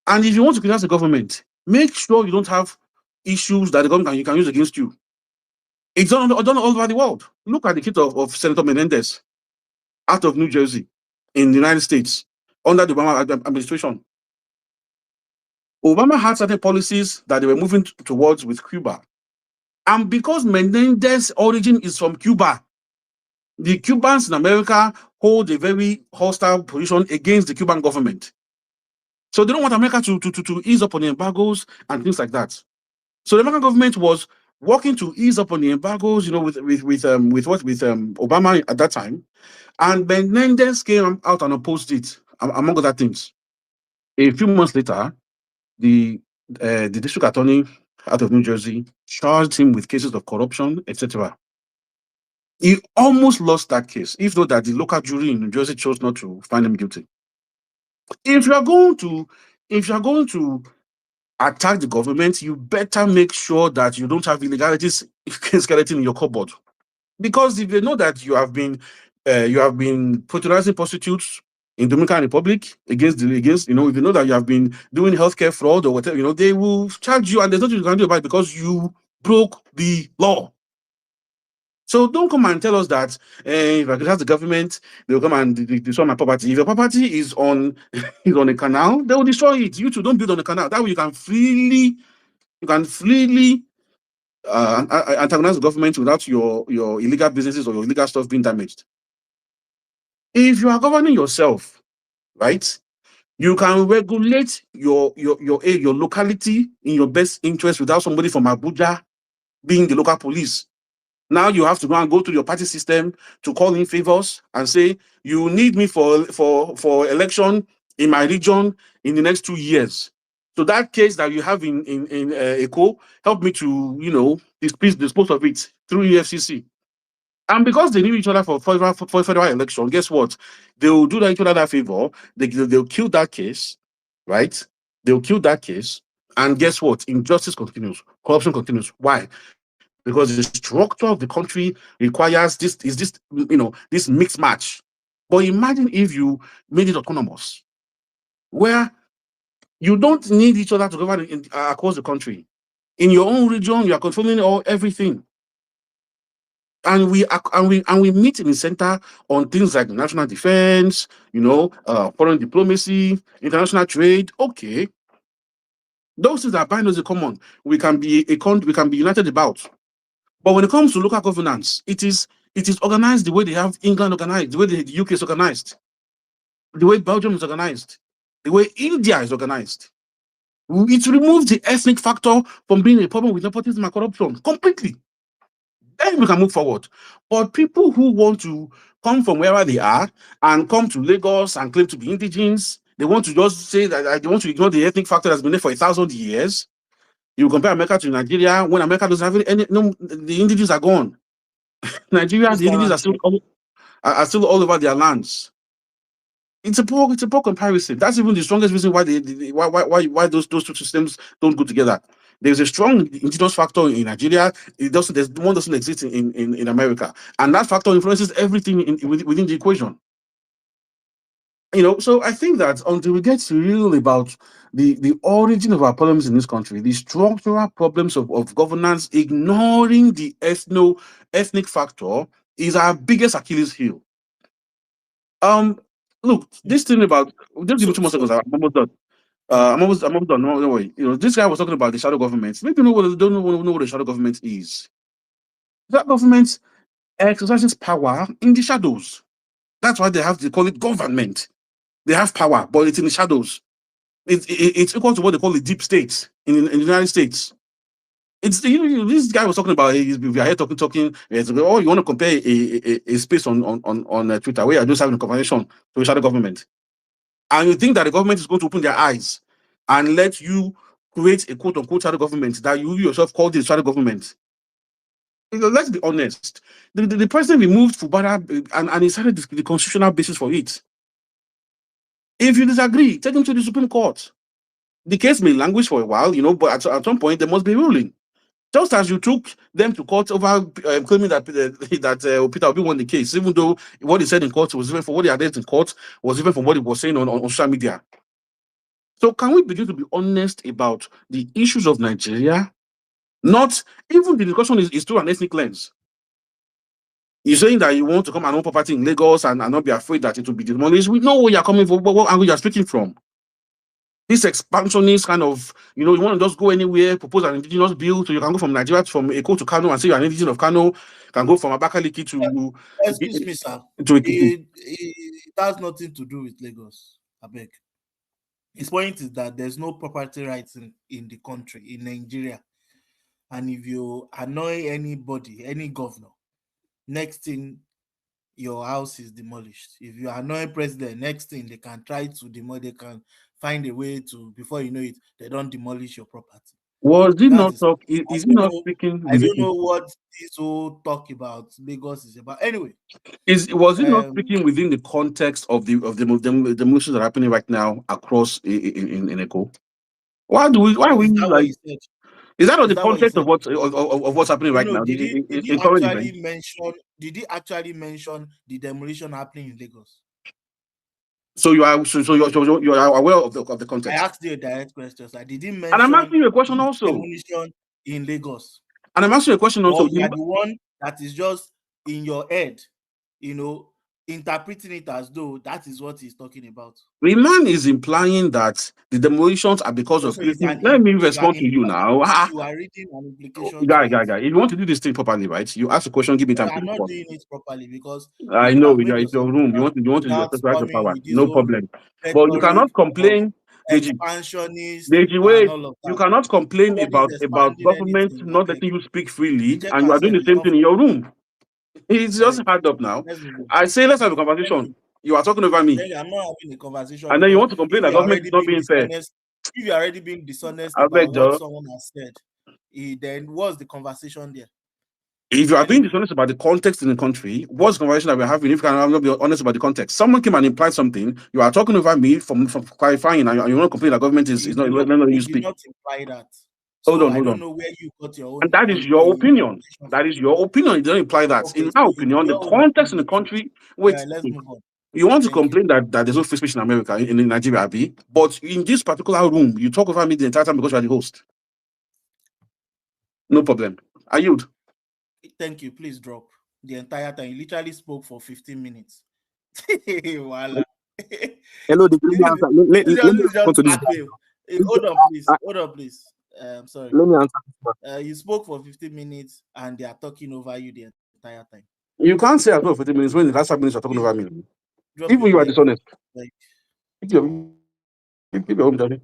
I: And if you want to criticize the government, make sure you don't have issues that the government can use against you. It's done all over the world. Look at the case of Senator Menendez out of New Jersey in the United States under the Obama administration. Obama had certain policies that they were moving towards with Cuba. And because Menendez's origin is from Cuba, the Cubans in America hold a very hostile position against the Cuban government. So they don't want America to ease up on the embargoes and things like that. So the American government was working to ease up on the embargoes, with Obama at that time, and Menendez came out and opposed it, among other things. A few months later, the district attorney out of New Jersey charged him with cases of corruption, etc. He almost lost that case, if not that the local jury in New Jersey chose not to find him guilty. If you are going to attack the government, you better make sure that you don't have illegalities skeleton in your cupboard. Because if they know that you have been patronizing prostitutes in Dominican Republic if you know that you have been doing healthcare fraud or whatever, they will charge you, and there's nothing you can do about it because you broke the law. So don't come and tell us that if I criticize the government, they will come and destroy my property. If your property is on a canal, they will destroy it. You too, don't build on the canal. That way you can freely antagonize the government without your illegal businesses or your illegal stuff being damaged. If you are governing yourself, right, you can regulate your locality in your best interest without somebody from Abuja being the local police. Now you have to go to your party system to call in favors and say, you need me for election in my region in the next 2 years. So that case that you have in Eko, help me to, dispose of it through EFCC. And because they knew each other for federal election, guess what? They will do each other that favor. They'll kill that case, right? They'll kill that case. And guess what? Injustice continues. Corruption continues. Why? Because the structure of the country requires this mixed match. But imagine if you made it autonomous, where you don't need each other to govern across the country. In your own region, you are controlling everything. And we meet in the center on things like national defense, foreign diplomacy, international trade. Okay, those things that bind us in common. We can be united about. But when it comes to local governance, it is organized the way they have England organized, the way the UK is organized, the way Belgium is organized, the way India is organized. It removes the ethnic factor from being a problem with nepotism and corruption completely. Then we can move forward. But people who want to come from wherever they are and come to Lagos and claim to be indigenous, they want to just say that they want to ignore the ethnic factor that's been there for 1,000 years. You compare America to Nigeria, when America doesn't have any, the indigenous are gone. Nigeria, the indigenous are still all over their lands. It's a poor comparison. That's even the strongest reason why why those two systems don't go together. There's a strong indigenous factor in Nigeria. One doesn't exist in America, and that factor influences everything within the equation. So I think that until we get real about the origin of our problems in this country, the structural problems of governance, ignoring the ethnic factor is our biggest Achilles heel. Look, this thing about just give me
B: So
I: 2 more seconds. I'm almost done.
B: yeah,
I: I'm almost done. No, don't worry. This guy was talking about the shadow government. Maybe no one don't know what the shadow government is. That government exercises power in the shadows. That's why they call it government. They have power, but it's in the shadows. It's equal to what they call the deep state in the United States. It's this guy was talking about. We are here talking. Oh, you want to compare a space on Twitter where you're just having a conversation to a shadow government, and you think that the government is going to open their eyes and let you create a quote unquote shadow government that you yourself called the shadow government. Let's be honest. The president removed Fubara and he started the constitutional basis for it. If you disagree, take him to the Supreme Court. The case may languish for a while, but at some point there must be a ruling. Just as you took them to court over claiming that Peter Obi won the case, even though what he said in court was even from what he had said in court was even from what he was saying on social media. So can we begin to be honest about the issues of Nigeria? Not even the discussion is through an ethnic lens. You're saying that you want to come and own property in Lagos and not be afraid that it will be demolished. We know where you're coming from, what angle you're speaking from. This expansionist kind of, you want to just go anywhere, propose an indigenous bill, so you can go from Nigeria, from Eko to Kano, and say you're an indigenous of Kano, can go from Abakaliki
B: excuse me, sir.
I: Ekiti.
B: It has nothing to do with Lagos. I beg. His point is that there's no property rights in the country, in Nigeria. And if you annoy anybody, any governor, next thing your house is demolished. If you annoy president, next thing they can try to demolish, they can find a way to, before you know it, they don't demolish your property.
I: Was he
B: That's
I: not
B: his,
I: talk? Is he not speaking
B: I
I: within?
B: don't know what this whole talk about Lagos is about. Anyway,
I: Was he not speaking within the context of the demolitions that are happening right now across in Eko? Why are we
B: is that what
I: like?
B: he said?
I: Is that not
B: Is
I: the
B: that what he
I: context
B: said?
I: of what's happening right now?
B: Did he
I: In current event.
B: actually mention? Did he actually mention the demolition happening in Lagos?
I: So you are you are aware of the
B: I
I: context.
B: asked you a direct question. Sir. Did he
I: And I'm
B: mention
I: asking you a question
B: the
I: also.
B: demolition in Lagos?
I: And I'm asking you a question
B: Or
I: also.
B: you are the one that is just in your head, interpreting it as though that is what he's talking about?
I: The man is implying that the demolitions are because of
B: Also, it's
I: creating. Let me respond to you now.
B: you are reading an implication to
I: Guy.
B: it.
I: If you want to do this thing properly, right? You ask a question, give me
B: No,
I: time to
B: I'm not
I: respond.
B: doing it properly because you
I: I
B: could
I: know
B: have made
I: it's
B: yourself
I: your room. You
B: better
I: want to
B: without
I: exercise your
B: coming
I: power.
B: with this
I: No
B: whole
I: problem. But you
B: rhetoric
I: cannot
B: of
I: complain, Deji.
B: expansionist
I: Deji,
B: and
I: wait.
B: all of
I: You
B: that.
I: cannot complain
B: Nobody's
I: about
B: expanding
I: government
B: anything. I
I: not
B: beg.
I: letting you speak
B: The
I: freely,
B: check
I: and you
B: has
I: are doing
B: said
I: the
B: it's
I: same
B: not
I: thing in
B: for
I: your room. It's
B: I
I: just
B: beg.
I: hard up now.
B: Let's move on.
I: I say let's have a
B: Anyway,
I: conversation. You are talking over me,
B: I'm not having a conversation
I: and then you
B: because
I: want to complain that government is not being fair.
B: if you're already being dishonest
I: I
B: about
I: beg,
B: what
I: Joe.
B: someone has said, then what's the conversation there?
I: If you are being
B: Anyway,
I: dishonest about the context in the country, what's the conversation that we're having? If you cannot be honest about the context, someone came and implied something. You are talking over me from clarifying, and you want to complain that government is not letting you
B: he did
I: speak.
B: not imply that.
I: Hold
B: So
I: on,
B: I
I: hold
B: don't
I: on.
B: know where you got your
I: And
B: own
I: that is your opinion.
B: interpretation
I: That
B: from.
I: is your opinion. It doesn't imply that.
B: Okay,
I: In
B: so
I: my
B: you,
I: opinion, the
B: your own
I: context in the
B: opinion too.
I: country.
B: Yeah,
I: Wait,
B: let's move on.
I: you want to
B: Thank you.
I: complain that there's no free speech in America, in Nigeria, Abi, but in this particular room, you talk over me the entire time because you are the host. No problem. I yield.
B: Thank you. Please drop the entire time. You literally spoke for 15 minutes. Voila.
H: Hello, let me answer. Let me
B: This is
H: respond
B: just
H: to this guy.
B: blackmail. Hold on, please. Hold on, please. Sorry.
H: Let me answer this one.
B: You spoke for 15 minutes and they are talking over you the entire time.
I: You can't say as well for 15 minutes when the last 5 minutes you're talking
B: Please
I: over me.
B: drop
I: Even
B: your
I: you are
B: mic.
I: dishonest.
B: Like,
I: Keep your home, Johnny.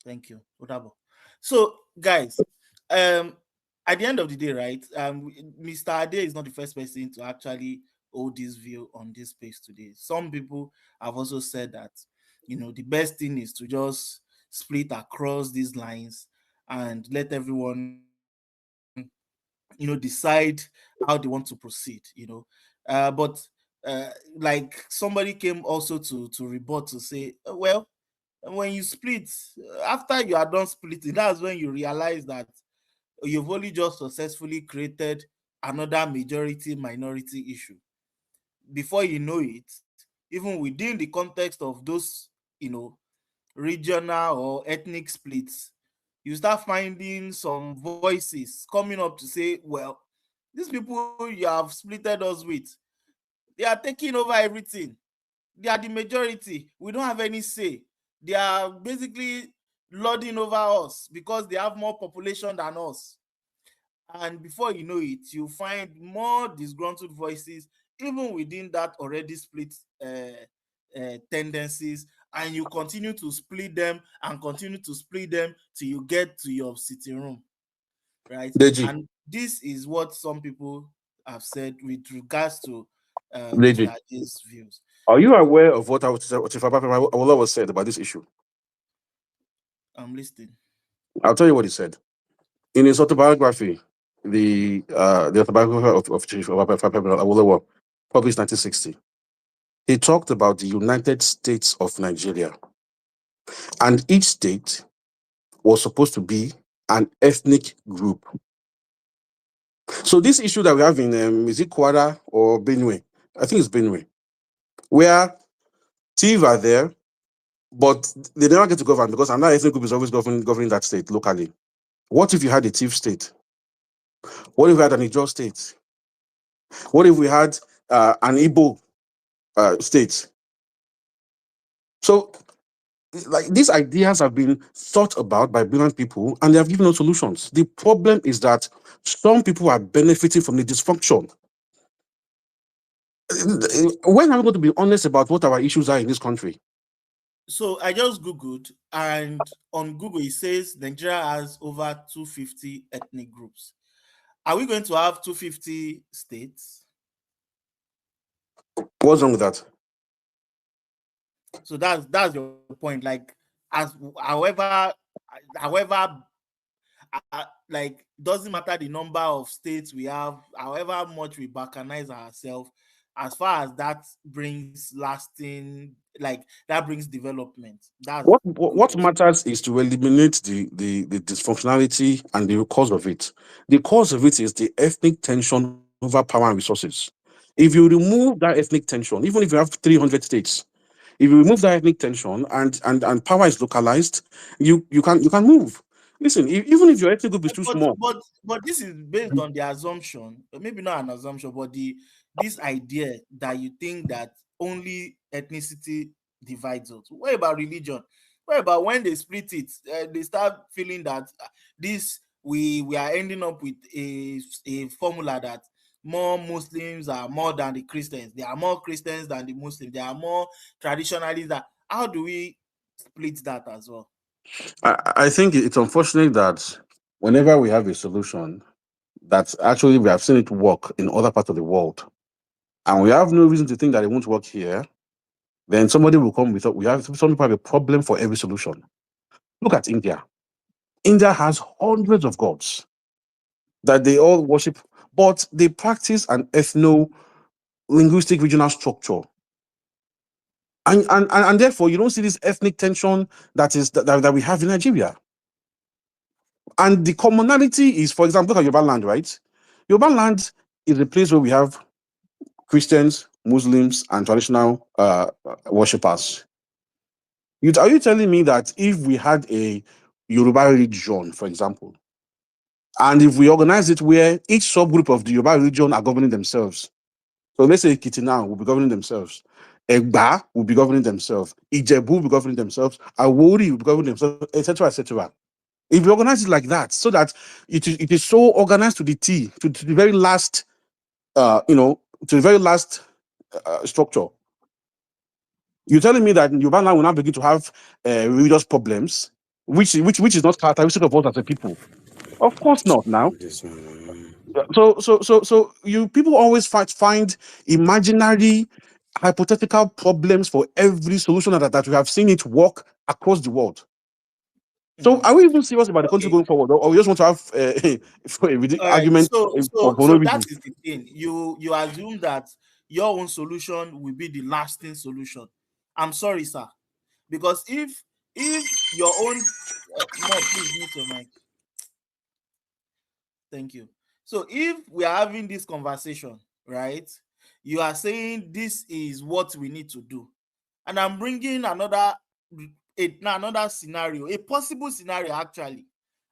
B: thank you. Whatever. So, guys, at the end of the day, right? Mr. Ade is not the first person to actually hold this view on this space today. Some people have also said that, the best thing is to just split across these lines and let everyone, decide how they want to proceed. But like somebody came also to rebut to say, well, when you split, after you are done splitting, that's when you realize that you've only just successfully created another majority minority issue. Before you know it, even within the context of those, regional or ethnic splits, you start finding some voices coming up to say, well, these people you have splitted us with, they are taking over everything. They are the majority. We don't have any say. They are basically lording over us because they have more population than us. And before you know it, you find more disgruntled voices even within that already split tendencies, and you continue to split them and continue to split them till you get to your sitting room, right?
I: Deji,
B: And this is what some people have said with regards to
I: Deji,
B: Mr. Aje's views.
I: are you aware of what Awolowo was said about this issue?
B: I'm listening.
I: I'll tell you what he said. In his autobiography, the autobiography of Chief Awolowo, published 1960, he talked about the United States of Nigeria. And each state was supposed to be an ethnic group. So this issue that we have in, is it Kwara or Benue? I think it's Benue, where Tiv are there, but they never get to govern because another ethnic group is always governing that state locally. What if you had a Tiv state? What if we had an Ijaw state? What if we had an Igbo state? So, like, these ideas have been thought about by brilliant people and they have given us solutions. The problem is that some people are benefiting from the dysfunction. When are we going to be honest about what our issues are in this country?
B: So I just Googled, and on Google it says Nigeria has over 250 ethnic groups. Are we going to have 250 states?
I: What's wrong with that?
B: So that's your point. Like, as however, like, doesn't matter the number of states we have, however much we balkanize ourselves, as far as that brings lasting, like, that brings development. That's
I: What matters is to eliminate the dysfunctionality and the cause of it. The cause of it is the ethnic tension over power and resources. If you remove that ethnic tension, even if you have 300 states, if you remove that ethnic tension and power is localized, you can move. Listen, even if your ethnic group is too
B: but
I: small,
B: but but this is based on the assumption, maybe not an assumption, but this idea that you think that only ethnicity divides us. What about religion? What about when they split it, they start feeling that this we are ending up with a formula that more Muslims are more than the Christians, there are more Christians than the Muslims, there are more traditionalists. That how do we split that as well?
I: I think it's unfortunate that whenever we have a solution that actually we have seen it work in other parts of the world, and we have no reason to think that it won't work here, then somebody will come with we have some people have a problem for every solution. Look at India. India has hundreds of gods that they all worship, but they practice an ethno-linguistic regional structure. And therefore you don't see this ethnic tension that we have in Nigeria. And the commonality is, for example, look at Yoruba land, right? Yoruba land is a place where we have Christians, Muslims, and traditional worshippers. Are you telling me that if we had a Yoruba region, for example, and if we organize it where each subgroup of the Yoruba region are governing themselves, so let's say Kitina will be governing themselves, Egba will be governing themselves, Ijebu will be governing themselves, Awori will be governing themselves, etc., etc. If we organize it like that, so that it is so organized to the T, to the very last, to the very last structure. You're telling me that Yoruba land will now begin to have religious problems, which is not characteristic of us as a people. Of course not. Now, so you people always find imaginary, hypothetical problems for every solution that we have seen it work across the world. So, are we even serious about the country
B: Okay.
I: going forward, or we just want to have a
B: All right.
I: argument
B: So
I: for no
B: that
I: reason?
B: is the thing. You assume that your own solution will be the lasting solution. I'm sorry, sir, because if your own more, please mute your mic. Thank you. So if we are having this conversation, right, you are saying this is what we need to do, and I'm bringing another scenario, a possible scenario actually,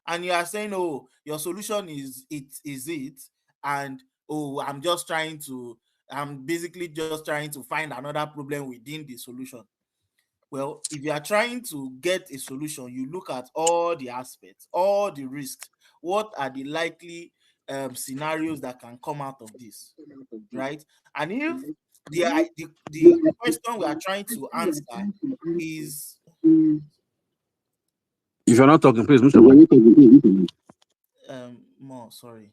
B: and you are saying, oh, your solution is it, and oh, I'm basically just trying to find another problem within the solution. Well, if you are trying to get a solution, you look at all the aspects, all the risks. What are the likely scenarios that can come out of this, right? And if the question we are trying to answer is
I: If you're not talking, please mute your mic.
B: more sorry.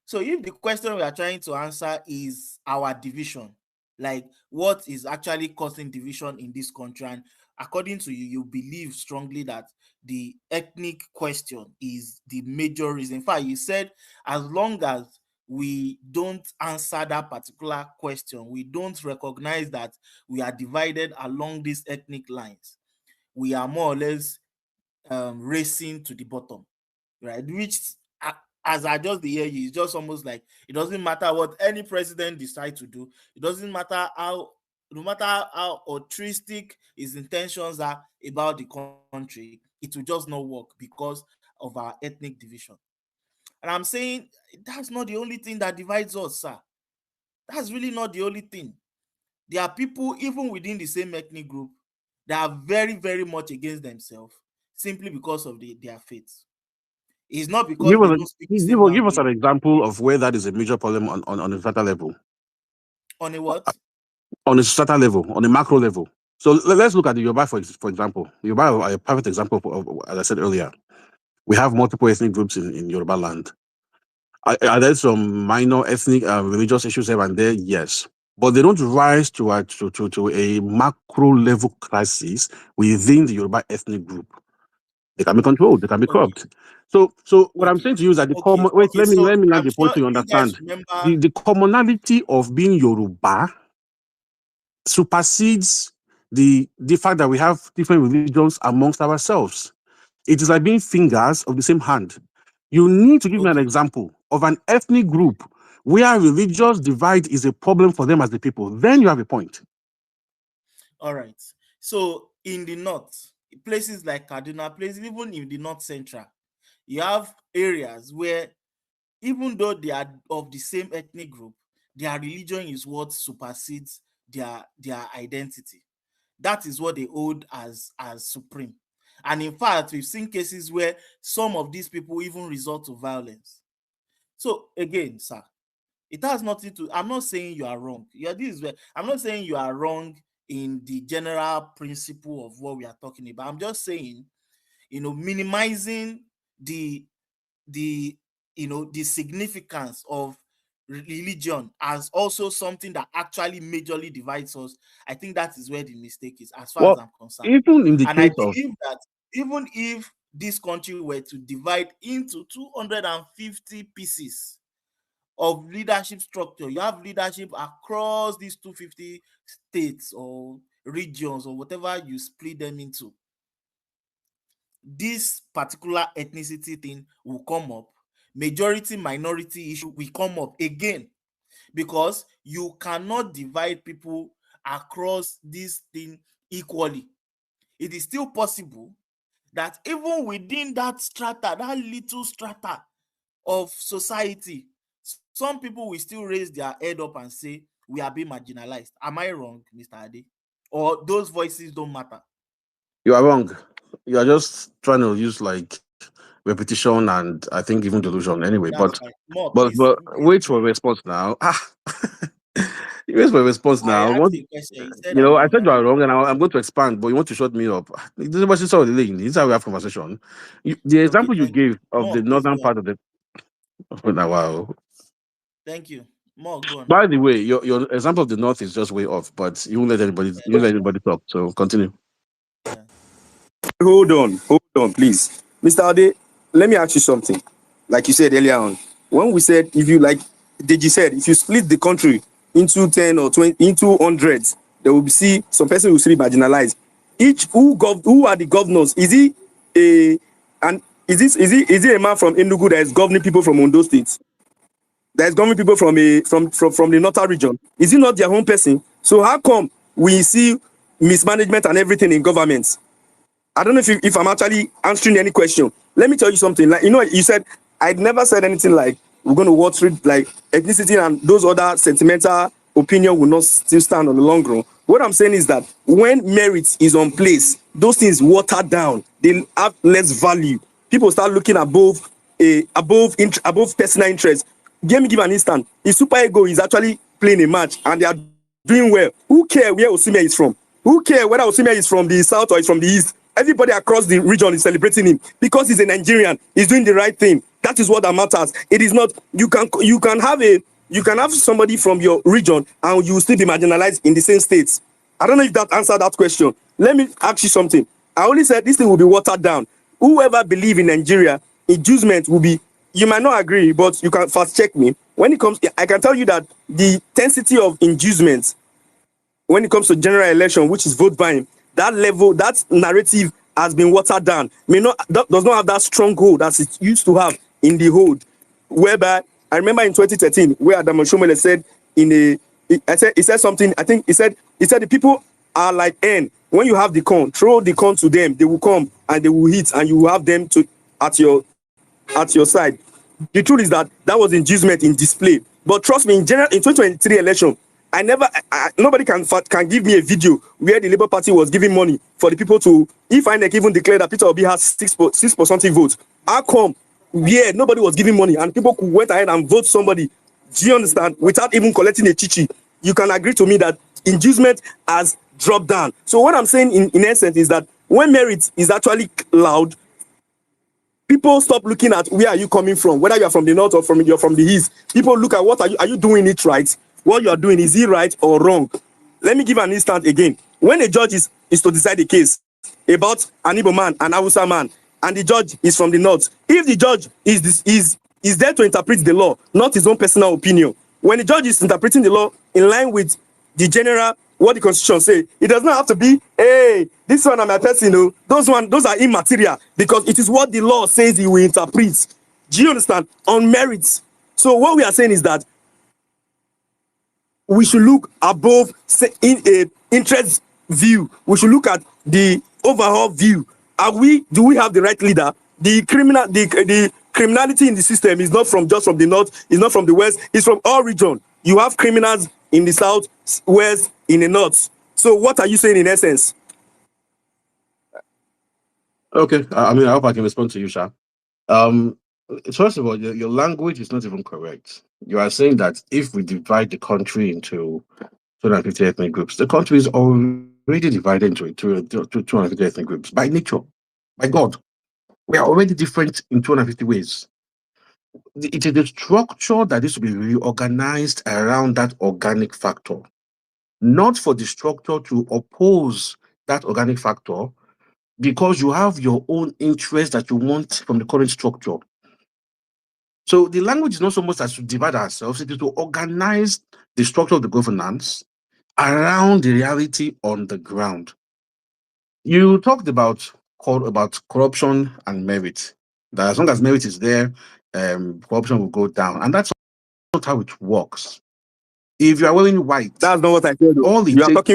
B: So if the question we are trying to answer is our division, like what is actually causing division in this country, and according to you, you believe strongly that the ethnic question is the major reason. In fact, you said as long as we don't answer that particular question, we don't recognize that we are divided along these ethnic lines, we are more or less racing to the bottom, right? Which, as I just hear you, it's just almost like it doesn't matter what any president decides to do. It doesn't matter no matter how altruistic his intentions are about the country, it will just not work because of our ethnic division. And I'm saying that's not the only thing that divides us, sir. That's really not the only thing. There are people, even within the same ethnic group, that are very, very much against themselves simply because of their faith. It's not because they don't speak the same
I: Give us
B: language.
I: an example of where that is a major problem on a strata level.
B: On a what?
I: On a strata level, on a macro level. So let's look at the Yoruba, for example. Yoruba are a perfect example of, as I said earlier. We have multiple ethnic groups in Yoruba land. Are there some minor ethnic religious issues here and there? Yes. But they don't rise to a macro level crisis within the Yoruba ethnic group. They can be controlled, they can be curbed. So what I'm saying to you is that the common let me
B: So
I: land
B: I'm
I: the point
B: sure
I: so you
B: you guys
I: understand.
B: remember
I: The commonality of being Yoruba supersedes the fact that we have different religions amongst ourselves. It is like being fingers of the same hand. You need to give me an example of an ethnic group where religious divide is a problem for them as the people. Then you have a point.
B: All right. So in the north, places like Kaduna, places even in the north central, you have areas where even though they are of the same ethnic group, their religion is what supersedes their identity. That is what they hold as supreme. And in fact, we've seen cases where some of these people even resort to violence. So again, sir, it has nothing to, I'm not saying you are wrong. Yeah, this is where I'm not saying you are wrong in the general principle of what we are talking about. I'm just saying, minimizing the the significance of religion as also something that actually majorly divides us. I think that is where the mistake is, as far as
I: Well,
B: I'm concerned.
I: even in the
B: And I
I: case of
B: believe that even if this country were to divide into 250 pieces of leadership structure, you have leadership across these 250 states or regions or whatever you split them into, this particular ethnicity thing will come up. Majority minority issue will come up again, because you cannot divide people across this thing equally. It is still possible that even within that strata, that little strata of society, some people will still raise their head up and say we are being marginalized. Am I wrong, Mr. Ade? Or those voices don't matter?
I: you are wrong. You are just trying to use like repetition and I think even delusion anyway.
B: That's
I: But
B: fine. More,
I: but
B: please.
I: but wait for a response now. Wait for a response
B: I
I: now.
B: asked
I: What
B: you a question. You said I'm
I: I
B: wrong.
I: said
B: Am
I: you
B: I
I: are
B: wrong?
I: wrong, and I'm going to expand, but you want to shut me up. This is what you saw the lane. This is how we have conversation. The
B: Okay,
I: example you
B: thank you.
I: gave of
B: More,
I: the
B: please
I: northern
B: go on.
I: part of the now, wow.
B: Thank you. More, go on.
I: By the way, your example of the north is just way off, but you won't let anybody talk. So continue.
B: Yeah.
H: Hold on, please. Mr. Ade, let me ask you something. Like you said earlier on, when we said if you like, Deji said, if you split the country into 10 or 20, into hundreds, there will be see some person will still be marginalized. Who are the governors? Is he a and is he a man from Enugu that is governing people from Ondo State? There's government people from the northern region. Is it not their own person? So how come we see mismanagement and everything in governments? I don't know if I'm actually answering any question. Let me tell you something. Like, you said I'd never said anything like we're going to watch treat like ethnicity and those other sentimental opinion will not still stand on the long run. What I'm saying is that when merit is on place, those things water down. They have less value. People start looking above personal interest. Let me give an instant. If Super Ego is actually playing a match and they are doing well, who cares where Osimhen is from? Who cares whether Osimhen is from the south or is from the east? Everybody across the region is celebrating him because he's a Nigerian. He's doing the right thing. That is what that matters. It is not you can have somebody from your region and you will still be marginalized in the same states. I don't know if that answered that question. Let me ask you something. I only said this thing will be watered down. Whoever believe in Nigeria, inducement will be. You might not agree, but you can fast check me. When it comes, I can tell you that the intensity of inducement when it comes to general election, which is vote buying, that level, that narrative has been watered down. Does not have that stronghold as it used to have in the hold. Whereby I remember in 2013, where Adam Oshomole said he said something. I think he said the people are like N. When you have the corn, throw the corn to them. They will come and they will hit, and you will have them at your side. The truth is that was inducement in display. But trust me, in 2023 election, nobody can give me a video where the Labour Party was giving money for the people to, if INEC even declared that Peter Obi has 6% votes. How come? Yeah, nobody was giving money and people could went ahead and vote somebody. Do you understand? Without even collecting a chichi. You can agree to me that inducement has dropped down. So what I'm saying in essence is that when merit is actually loud, people stop looking at where are you coming from, whether you are from the north or you're from the east. People look at what are you doing it right? What you are doing, is it right or wrong? Let me give an instant again. When a judge is to decide a case about an Igbo man, an Hausa man, and the judge is from the north, if the judge is there to interpret the law, not his own personal opinion, when the judge is interpreting the law in line with the general, what the constitution say, it does not have to be, hey, this one are my person, those are immaterial, because it is what the law says he will interpret. Do you understand? On merits. So what we are saying is that we should look above in a interest view. We should look at the overall view. Do we have the right leader? The criminality in the system is not just from the north, it's not from the west, it's from all regions. You have criminals in the south, west, in the north. So what are you saying in essence?
I: Okay, I mean, I hope I can respond to you, Sha. First of all, your language is not even correct. You are saying that if we divide the country into 250 ethnic groups, the country is already divided into 250 ethnic groups by nature, by God. We are already different in 250 ways. It is the structure that is to be reorganized around that organic factor, not for the structure to oppose that organic factor because you have your own interest that you want from the current structure. So the language is not so much as to divide ourselves, it is to organize the structure of the governance around the reality on the ground. You talked about corruption and merit. That as long as merit is there, corruption will go down. And that's not how it works. If you are wearing white,
H: that's not what I said.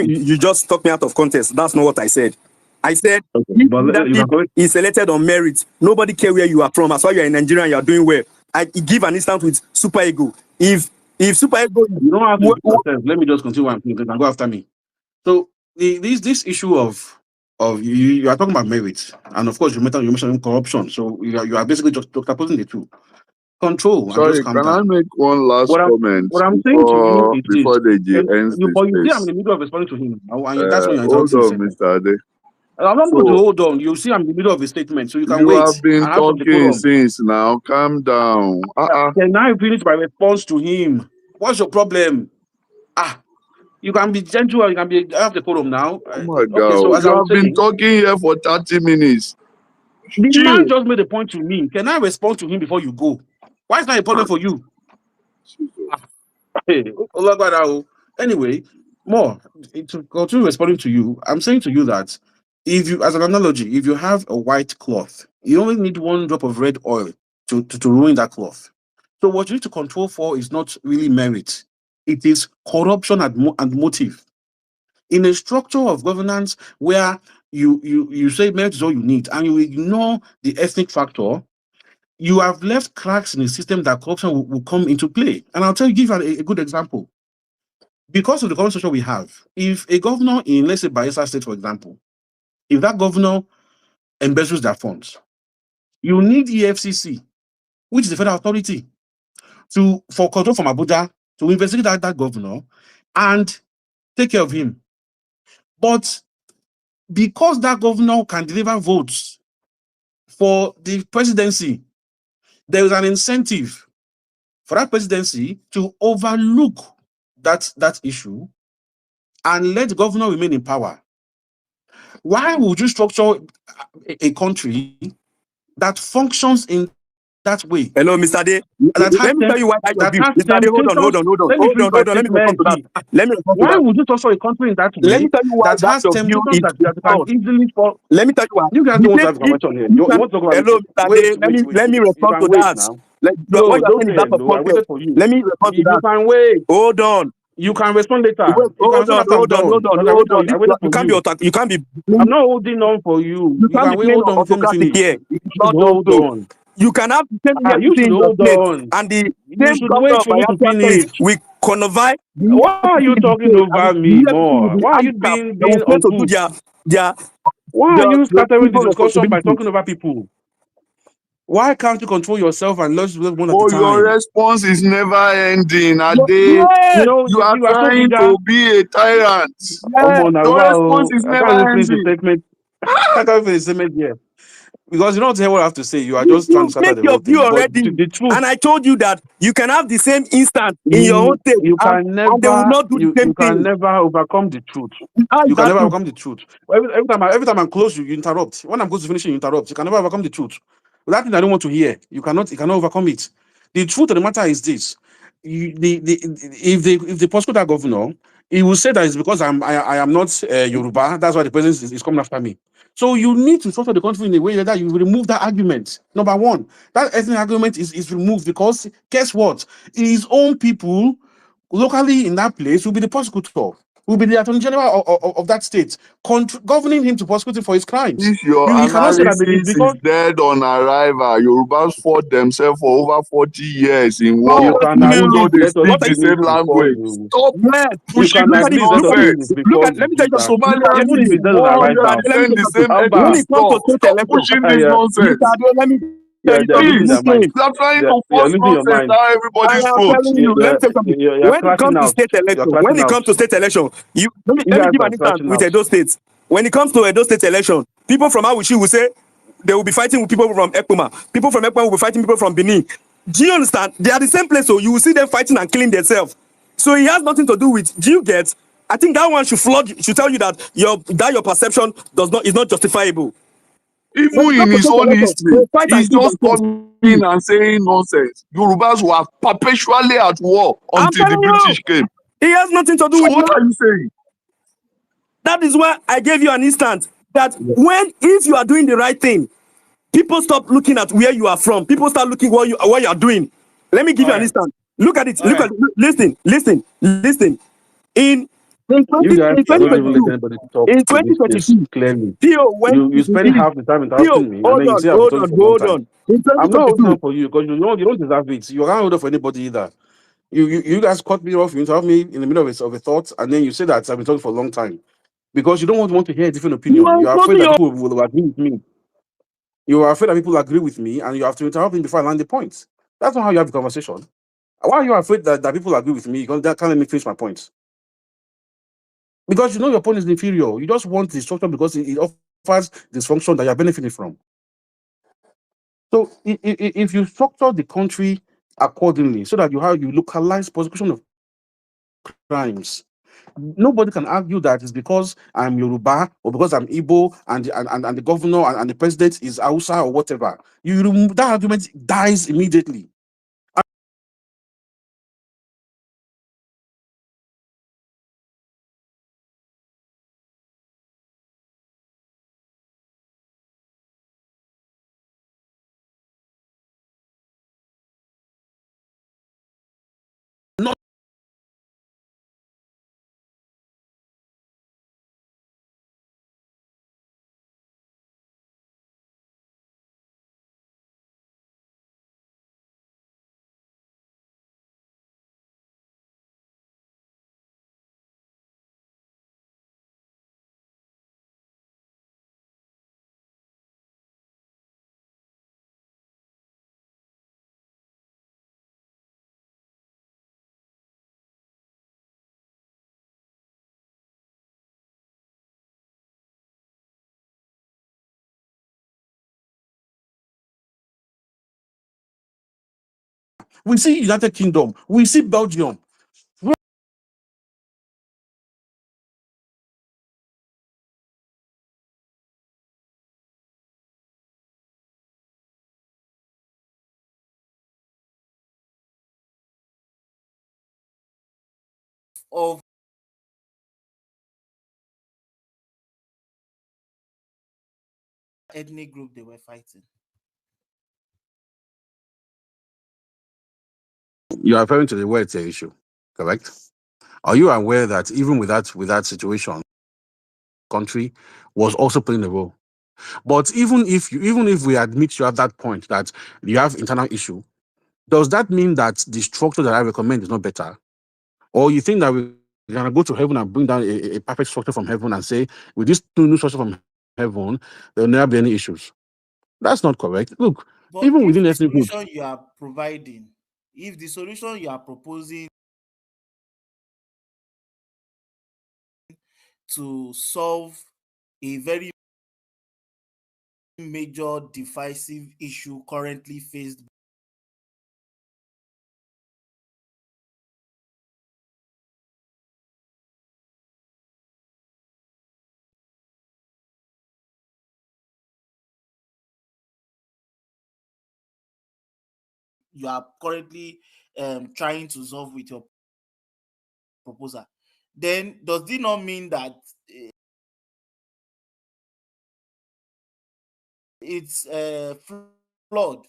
H: You just took me out of context. That's not what I said. I said if is selected on merit. Nobody care where you are from. As far as you are in Nigeria and you are doing well. I give an instance with Super Ego. If Super Ego,
I: you don't have to. Let me just continue one thing. Then go after me. So this issue of you are talking about merit, and of course you mentioned corruption. So you are basically just opposing the two. Control.
D: Sorry,
I: and just calm
D: can
I: down.
D: I make one last comment
I: what I'm saying to you
D: before they ends this
I: you see, I'm
D: space?
I: in the middle of responding to him. And that's when you're
D: Hold on, Mr. Ade.
I: I'm not going to hold on. You see, I'm in the middle of a statement, so you can wait.
D: You have been talking since now. Calm down.
I: Can I finish my response to him? What's your problem? You can be gentle or you can be have the forum now.
D: Oh my God.
I: Okay, so as
D: you
I: I
D: have
I: was saying,
D: been talking here for 30 minutes.
I: The man just made a point to me. Can I respond to him before you go? Why is that a problem for you? Anyway, more to continue responding to you, I'm saying to you that if you, as an analogy, if you have a white cloth, you only need one drop of red oil to ruin that cloth. So what you need to control for is not really merit. It is corruption and motive. In a structure of governance where you say merit is all you need and you ignore the ethnic factor, you have left cracks in the system that corruption will come into play. And I'll give you a good example. Because of the current situation we have, if a governor in, let's say, Bayelsa State, for example, if that governor embezzles their funds, you need EFCC, which is the federal authority, for control from Abuja to investigate that governor and take care of him. But because that governor can deliver votes for the presidency, there is an incentive for that presidency to overlook that issue and let the governor remain in power. Why would you structure a country that functions in that way?
H: Hello, Mr. Day. Let me tell you why your view. Mr. Day, hold on.
I: Let me finish my
H: Let me respond
I: statement.
H: to that. Let me respond to
I: Why
H: that.
I: would you structure a country in that
H: Let me
I: way
H: tell you why
I: that
H: that
I: has
H: your view
I: temptations
H: is
I: that can
H: false.
I: easily fall?
H: Let me tell you why.
I: You guys don't want to have a conversation here. You want to talk about
H: Hello,
I: it?
H: Mr. Day. Let me
I: You
H: respond
I: can
H: to
I: wait
H: that.
I: now.
H: What
I: No,
H: you are
I: don't
H: saying
I: say
H: is out of
I: hello. I
H: context.
I: waited for you.
H: Let me respond to
I: You
H: that.
I: can wait.
H: Hold on.
I: You can respond later. You can
H: Hold
I: respond
H: on.
I: after I'm done. Because I waited for you.
H: You can't be.
I: I'm not holding on for you.
H: You
I: You
H: can't
I: can
H: be
I: wait.
H: playing
I: Hold on. Let me
H: autocratic
I: finish.
H: here. You
I: You should
H: cannot do
I: hold
H: so.
I: on.
H: You can have the same
I: You
H: EFCC
I: should
H: in your
I: hold
H: state,
I: on.
H: and the
I: You
H: same
I: should
H: governor
I: wait
H: of
I: for me to
H: Bayelsa State
I: finish.
H: will connive the
I: Why are
H: EFCC
I: you
H: in the
I: talking
H: state, and
I: over
H: the
I: me
H: EFCC will
I: more?
H: be
I: Why are you
H: handicapped. They will
I: being
H: fail to do
I: uncouth?
H: their
I: Why are you scattering the
H: civil
I: discussion by
H: responsibilities.
I: talking over people? Why can't you control yourself and let's do one at a
D: But your
I: time?
D: response is never ending.
H: Yes,
D: You are
I: You are so
D: trying
I: eager.
D: to be a tyrant.
I: Come
H: yes.
I: on now.
D: Your response
I: Wow.
D: is
I: I can't
D: never
I: even finish the
D: ending.
I: statement. I can't finish the statement here. Because you don't hear what I have to say. You are just trying to
H: You
I: scatter
H: make
I: the
H: your
I: whole
H: view
I: thing. But
H: already,
I: the truth,
H: and I told you that you can have the same instant in your own state,
I: you
H: and,
I: can
H: and they will
I: never
H: not do the same
I: you can
H: thing.
I: never overcome the truth.
H: How is
I: You can
H: that
I: never
H: true?
I: overcome the truth. Every time I'm close, you interrupt. When I'm close to finishing, you interrupt. You can never overcome the truth. That thing I don't want to hear. You cannot overcome it. The truth of the matter is this: if they prosecute that governor, he will say that it's because I am not Yoruba. That's why the president is coming after me. So you need to structure the country in a way that you remove that argument. Number one, that ethnic argument is removed because guess what? His own people locally in that place will be the prosecutor, will be the attorney general of that state, governing him to prosecute him for his crimes.
D: This your
I: You cannot say that it's
D: analysis is
I: because
D: dead on arrival. Yorubas fought themselves for over 40 years in
H: So
I: you
D: war,
I: can
D: even though
I: agree.
D: they
I: Let us
D: speak
H: what are
D: the
H: you?
I: finish
D: same
I: before
D: language.
I: you.
D: Stop
H: Yes.
I: You
D: pushing
I: can
H: Look
D: this
H: at
I: agree.
H: this.
I: Let us
D: nonsense.
I: finish before
H: Let
I: you
H: me tell
I: do
H: you just
I: that.
H: Mr.
I: Even if
D: Somalians
I: it doesn't arrive
H: Mr.
I: now,
H: Let me
D: share
H: tell
D: the
H: you something.
D: same
H: When
D: ethnic
I: Alba,
H: it comes to
D: stuff.
H: state
D: Stop
H: election,
D: pushing this nonsense.
H: Let me tell you
I: they are
H: something.
I: losing
D: Please,
I: their mind.
H: Listen,
D: you are trying
I: They are,
D: to
I: they are
D: force
I: losing your
D: nonsense
I: mind.
D: down
H: I
D: everybody's
H: am
D: throat.
H: telling you, let me tell you something.
I: You are
H: When it comes
I: crashing
H: to
I: out.
H: state
I: You are
H: election, when
I: crashing
H: it
I: out.
H: comes to state election,
I: You
H: let me
I: guys
H: give an
I: are
H: instance
I: crashing
H: with
I: out.
H: Edo State. When it comes to Edo State election, people from Awishi will say they will be fighting with people from Ekpoma. People from Ekpoma will be fighting people from Benin. Do you understand? They are the same place, so you will see them fighting and killing themselves. So it has nothing to do with. Do you get? I think that one should tell you that your perception is not justifiable. When
D: Even
H: it
D: in
H: comes to
D: his
H: state
D: own
H: election, they
D: history,
H: fight and
D: he's
H: kill
D: just
H: themselves.
D: coming and saying nonsense. Yorubas were perpetually at war
H: I'm
D: until the
H: telling you,
D: British came.
H: it has nothing to do
D: So
H: with
D: what
H: that.
D: are you saying?
H: That is why I gave you an instant that if you are doing the right thing, people stop looking at where you are from. People start looking what you are doing. Let me give
I: All
H: you an
I: right.
H: instant. Look at it.
I: All right.
H: Listen. In
I: You guys
H: in
I: cannot even let
H: 2022,
I: anybody talk
H: in
I: to this
H: 2022,
I: clearly.
H: PO went
I: You
H: to
I: spend
H: believe.
I: half the time
H: PO,
I: interrupting me, and then you say I've been talking for a long time.
H: In
I: I'm not holding
H: 2022,
I: on for you because you don't deserve it. You can't hold on for anybody either. You guys cut me off, you interrupt me in the middle of a thought, and then you say that I've been talking for a long time. Because you don't want to hear a different
H: you
I: opinion.
H: are
I: You are afraid
H: imposing
I: that
H: your.
I: people will agree with me. You are afraid that people agree with me, and you have to interrupt me before I land the point. That's not how you have the conversation. Why are you afraid that people agree with me? Because that can't let me finish my point. Because you know your point is inferior. You just want the structure because it offers dysfunction that you're benefiting from. So if you structure the country accordingly so that you localize prosecution of crimes, nobody can argue that it's because I'm Yoruba or because I'm Igbo and the governor and the president is Hausa or whatever. You remove that argument dies immediately. We see United Kingdom, we see Belgium.
B: Of ethnic group they were fighting.
I: You are referring to the welfare issue, correct? Are you aware that even with that situation, country was also playing a role? But even if we admit you have that point that you have internal issue, does that mean that the structure that I recommend is not better? Or you think that we're gonna go to heaven and bring down a perfect structure from heaven and say, with this new structure from heaven, there will never be any issues? That's not correct. Look,
B: But
I: even
B: if
I: within
B: the
I: ethnic groups,
B: solution you are providing, if the solution you are proposing to solve a very major divisive issue currently faced, you are currently trying to solve with your proposal, then does it not mean that it's flawed?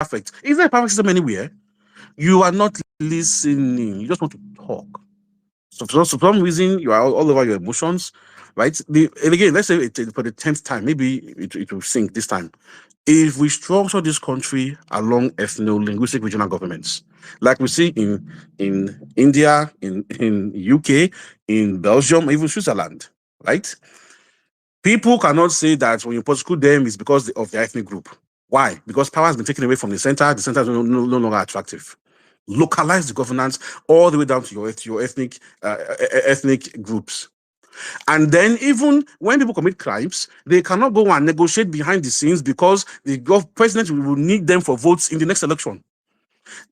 I: perfect. Is there a perfect system anywhere? You are not listening. You just want to talk. So for some reason, you are all over your emotions, right? And again, let's say for the 10th time, maybe it will sink this time. If we structure this country along ethno-linguistic regional governments, like we see in India, in UK, in Belgium, even Switzerland, right? People cannot say that when you prosecute them is because of their ethnic group. Why? Because power has been taken away from the center. The center is no longer attractive. Localize the governance all the way down to your ethnic groups. And then even when people commit crimes, they cannot go and negotiate behind the scenes because the president will need them for votes in the next election.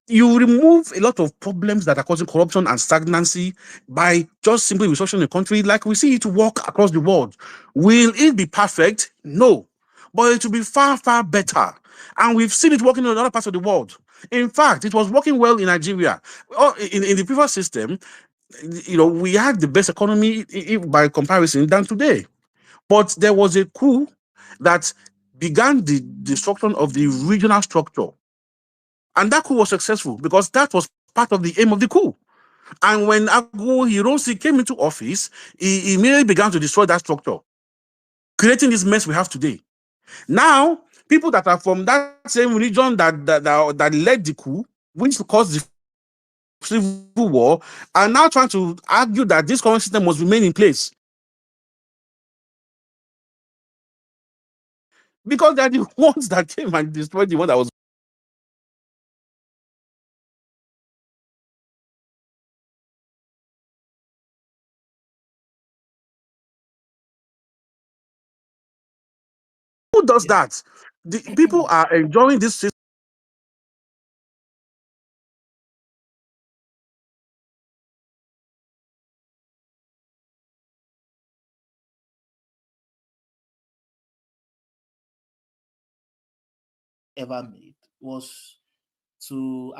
I: You remove a lot of problems that are causing corruption and stagnancy by just simply restructuring the country like we see it work across the world. Will it be perfect? No. But it will be far, far better. And we've seen it working in other parts of the world. In fact, it was working well in Nigeria. In the previous system, we had the best economy by comparison than today. But there was a coup that began the destruction of the regional structure. And that coup was successful because that was part of the aim of the coup. And when Agu Hiroshi came into office, he immediately began to destroy that structure, creating this mess we have today. Now, people that are from that same region that led the coup, which caused the civil war, are now trying to argue that this current system must remain in place. Because they're the ones that came and destroyed the one that was Who does that? The people are enjoying this system.
B: Ever made was to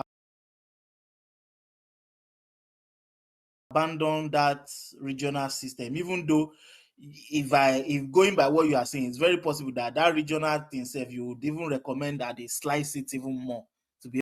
B: abandon that regional system, even though if going by what you are saying, it's very possible that that regional thing itself, you would even recommend that they slice it even more